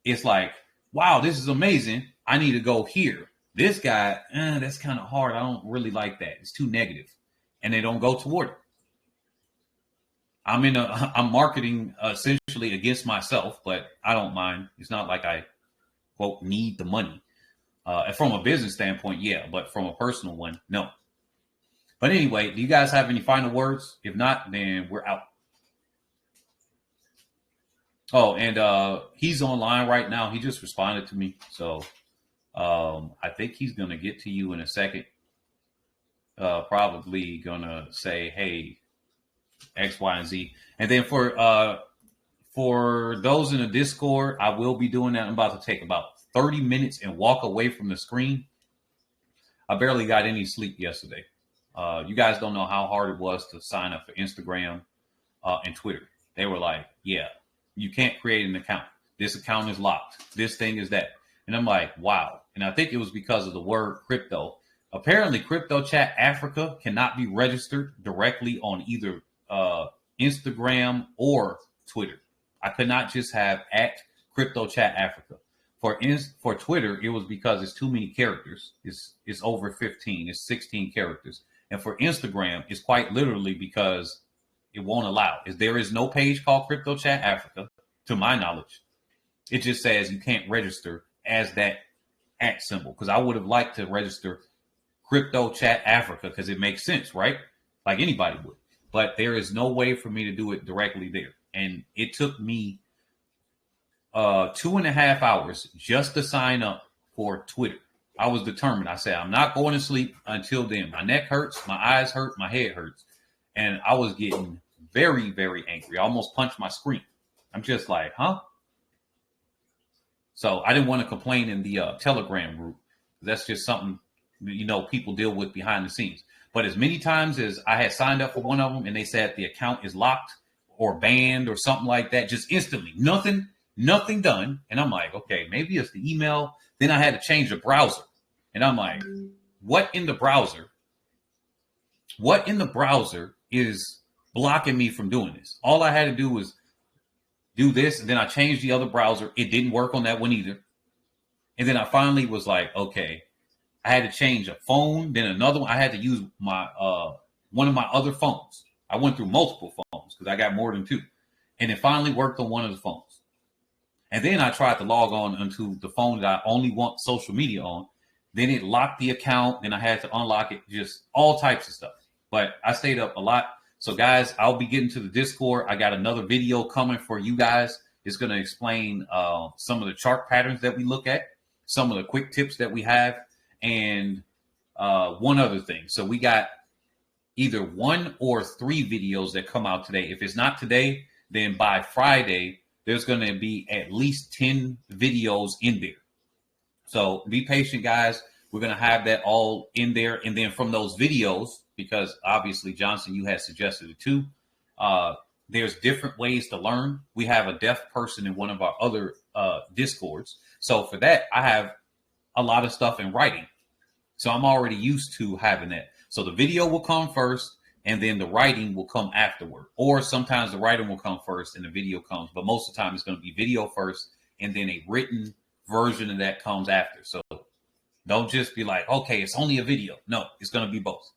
it's like, wow, this is amazing. I need to go here. This guy, that's kind of hard. I don't really like that. It's too negative. And they don't go toward it. I'm marketing essentially against myself, but I don't mind. It's not like I, quote, need the money. From a business standpoint, yeah, but from a personal one, no. But anyway, do you guys have any final words? If not, then we're out. Oh, and he's online right now. He just responded to me. So I think he's going to get to you in a second. Probably going to say, hey, X, Y, and Z. And then for those in the Discord, I will be doing that. I'm about to take about 30 minutes and walk away from the screen. I barely got any sleep yesterday. You guys don't know how hard it was to sign up for Instagram and Twitter. They were like, yeah, you can't create an account. This account is locked. This thing is that. And I'm like, wow. And I think it was because of the word crypto. Apparently, Crypto Chat Africa cannot be registered directly on either Instagram or Twitter. I could not just have @Crypto Chat Africa. For Twitter, it was because it's too many characters. It's over 15. It's 16 characters. And for Instagram, it's quite literally because it won't allow. There is no page called Crypto Chat Africa, to my knowledge. It just says you can't register as that @ symbol, because I would have liked to register Crypto Chat Africa because it makes sense, right? Like anybody would. But there is no way for me to do it directly there. And it took me 2.5 hours just to sign up for Twitter. I was determined. I said, I'm not going to sleep until then. My neck hurts, my eyes hurt, my head hurts. And I was getting very, very angry. I almost punched my screen. I'm just like, huh? So I didn't want to complain in the Telegram group. That's just something, people deal with behind the scenes. But as many times as I had signed up for one of them and they said the account is locked or banned or something like that, just instantly, nothing done. And I'm like, okay, maybe it's the email. Then I had to change the browser. And I'm like, what in the browser is blocking me from doing this? All I had to do was do this. And then I changed the other browser. It didn't work on that one either. And then I finally was like, okay, I had to change a phone, then another one. I had to use my one of my other phones. I went through multiple phones because I got more than 2. And it finally worked on one of the phones. And then I tried to log on onto the phone that I only want social media on. Then it locked the account. Then I had to unlock it, just all types of stuff. But I stayed up a lot. So, guys, I'll be getting to the Discord. I got another video coming for you guys. It's going to explain some of the chart patterns that we look at, some of the quick tips that we have, and one other thing. So we got either 1 or 3 videos that come out today. If it's not today, then by Friday, there's going to be at least 10 videos in there. So be patient, guys. We're going to have that all in there. And then from those videos, because obviously, Johnson, you had suggested it too, there's different ways to learn. We have a deaf person in one of our other Discords. So for that, I have a lot of stuff in writing. So I'm already used to having that. So the video will come first and then the writing will come afterward. Or sometimes the writing will come first and the video comes. But most of the time it's going to be video first and then a written version of that comes after. So don't just be like, okay, it's only a video. No, it's going to be both.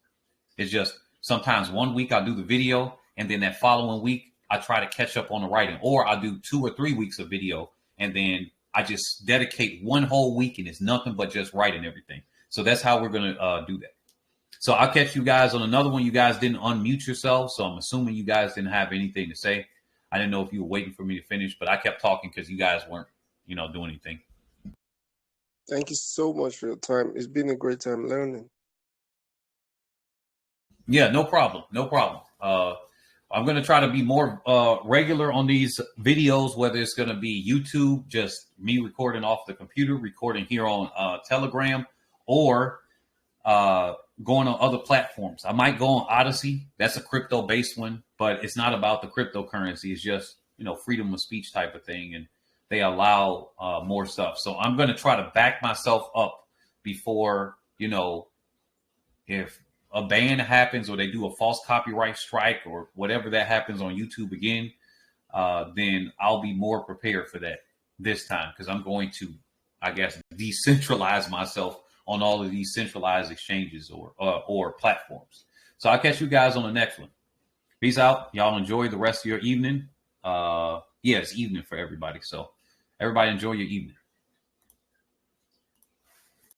It's just sometimes one week I'll do the video and then that following week I try to catch up on the writing. Or I'll do 2 or 3 weeks of video and then I just dedicate one whole week and it's nothing but just writing everything. So that's how we're going to do that. So I'll catch you guys on another one. You guys didn't unmute yourselves, so I'm assuming you guys didn't have anything to say. I didn't know if you were waiting for me to finish, but I kept talking because you guys weren't, doing anything. Thank you so much for your time. It's been a great time learning. Yeah, no problem. No problem. I'm going to try to be more regular on these videos, whether it's going to be YouTube, just me recording off the computer, recording here on Telegram, or going on other platforms. I might go on Odyssey. That's a crypto-based one, but it's not about the cryptocurrency. It's just, freedom of speech type of thing, and they allow more stuff. So I'm going to try to back myself up before, if a ban happens or they do a false copyright strike or whatever that happens on YouTube again, then I'll be more prepared for that this time because I'm going to, I guess, decentralize myself on all of these centralized exchanges or platforms. So I'll catch you guys on the next one. Peace out. Y'all enjoy the rest of your evening. It's evening for everybody. So everybody enjoy your evening.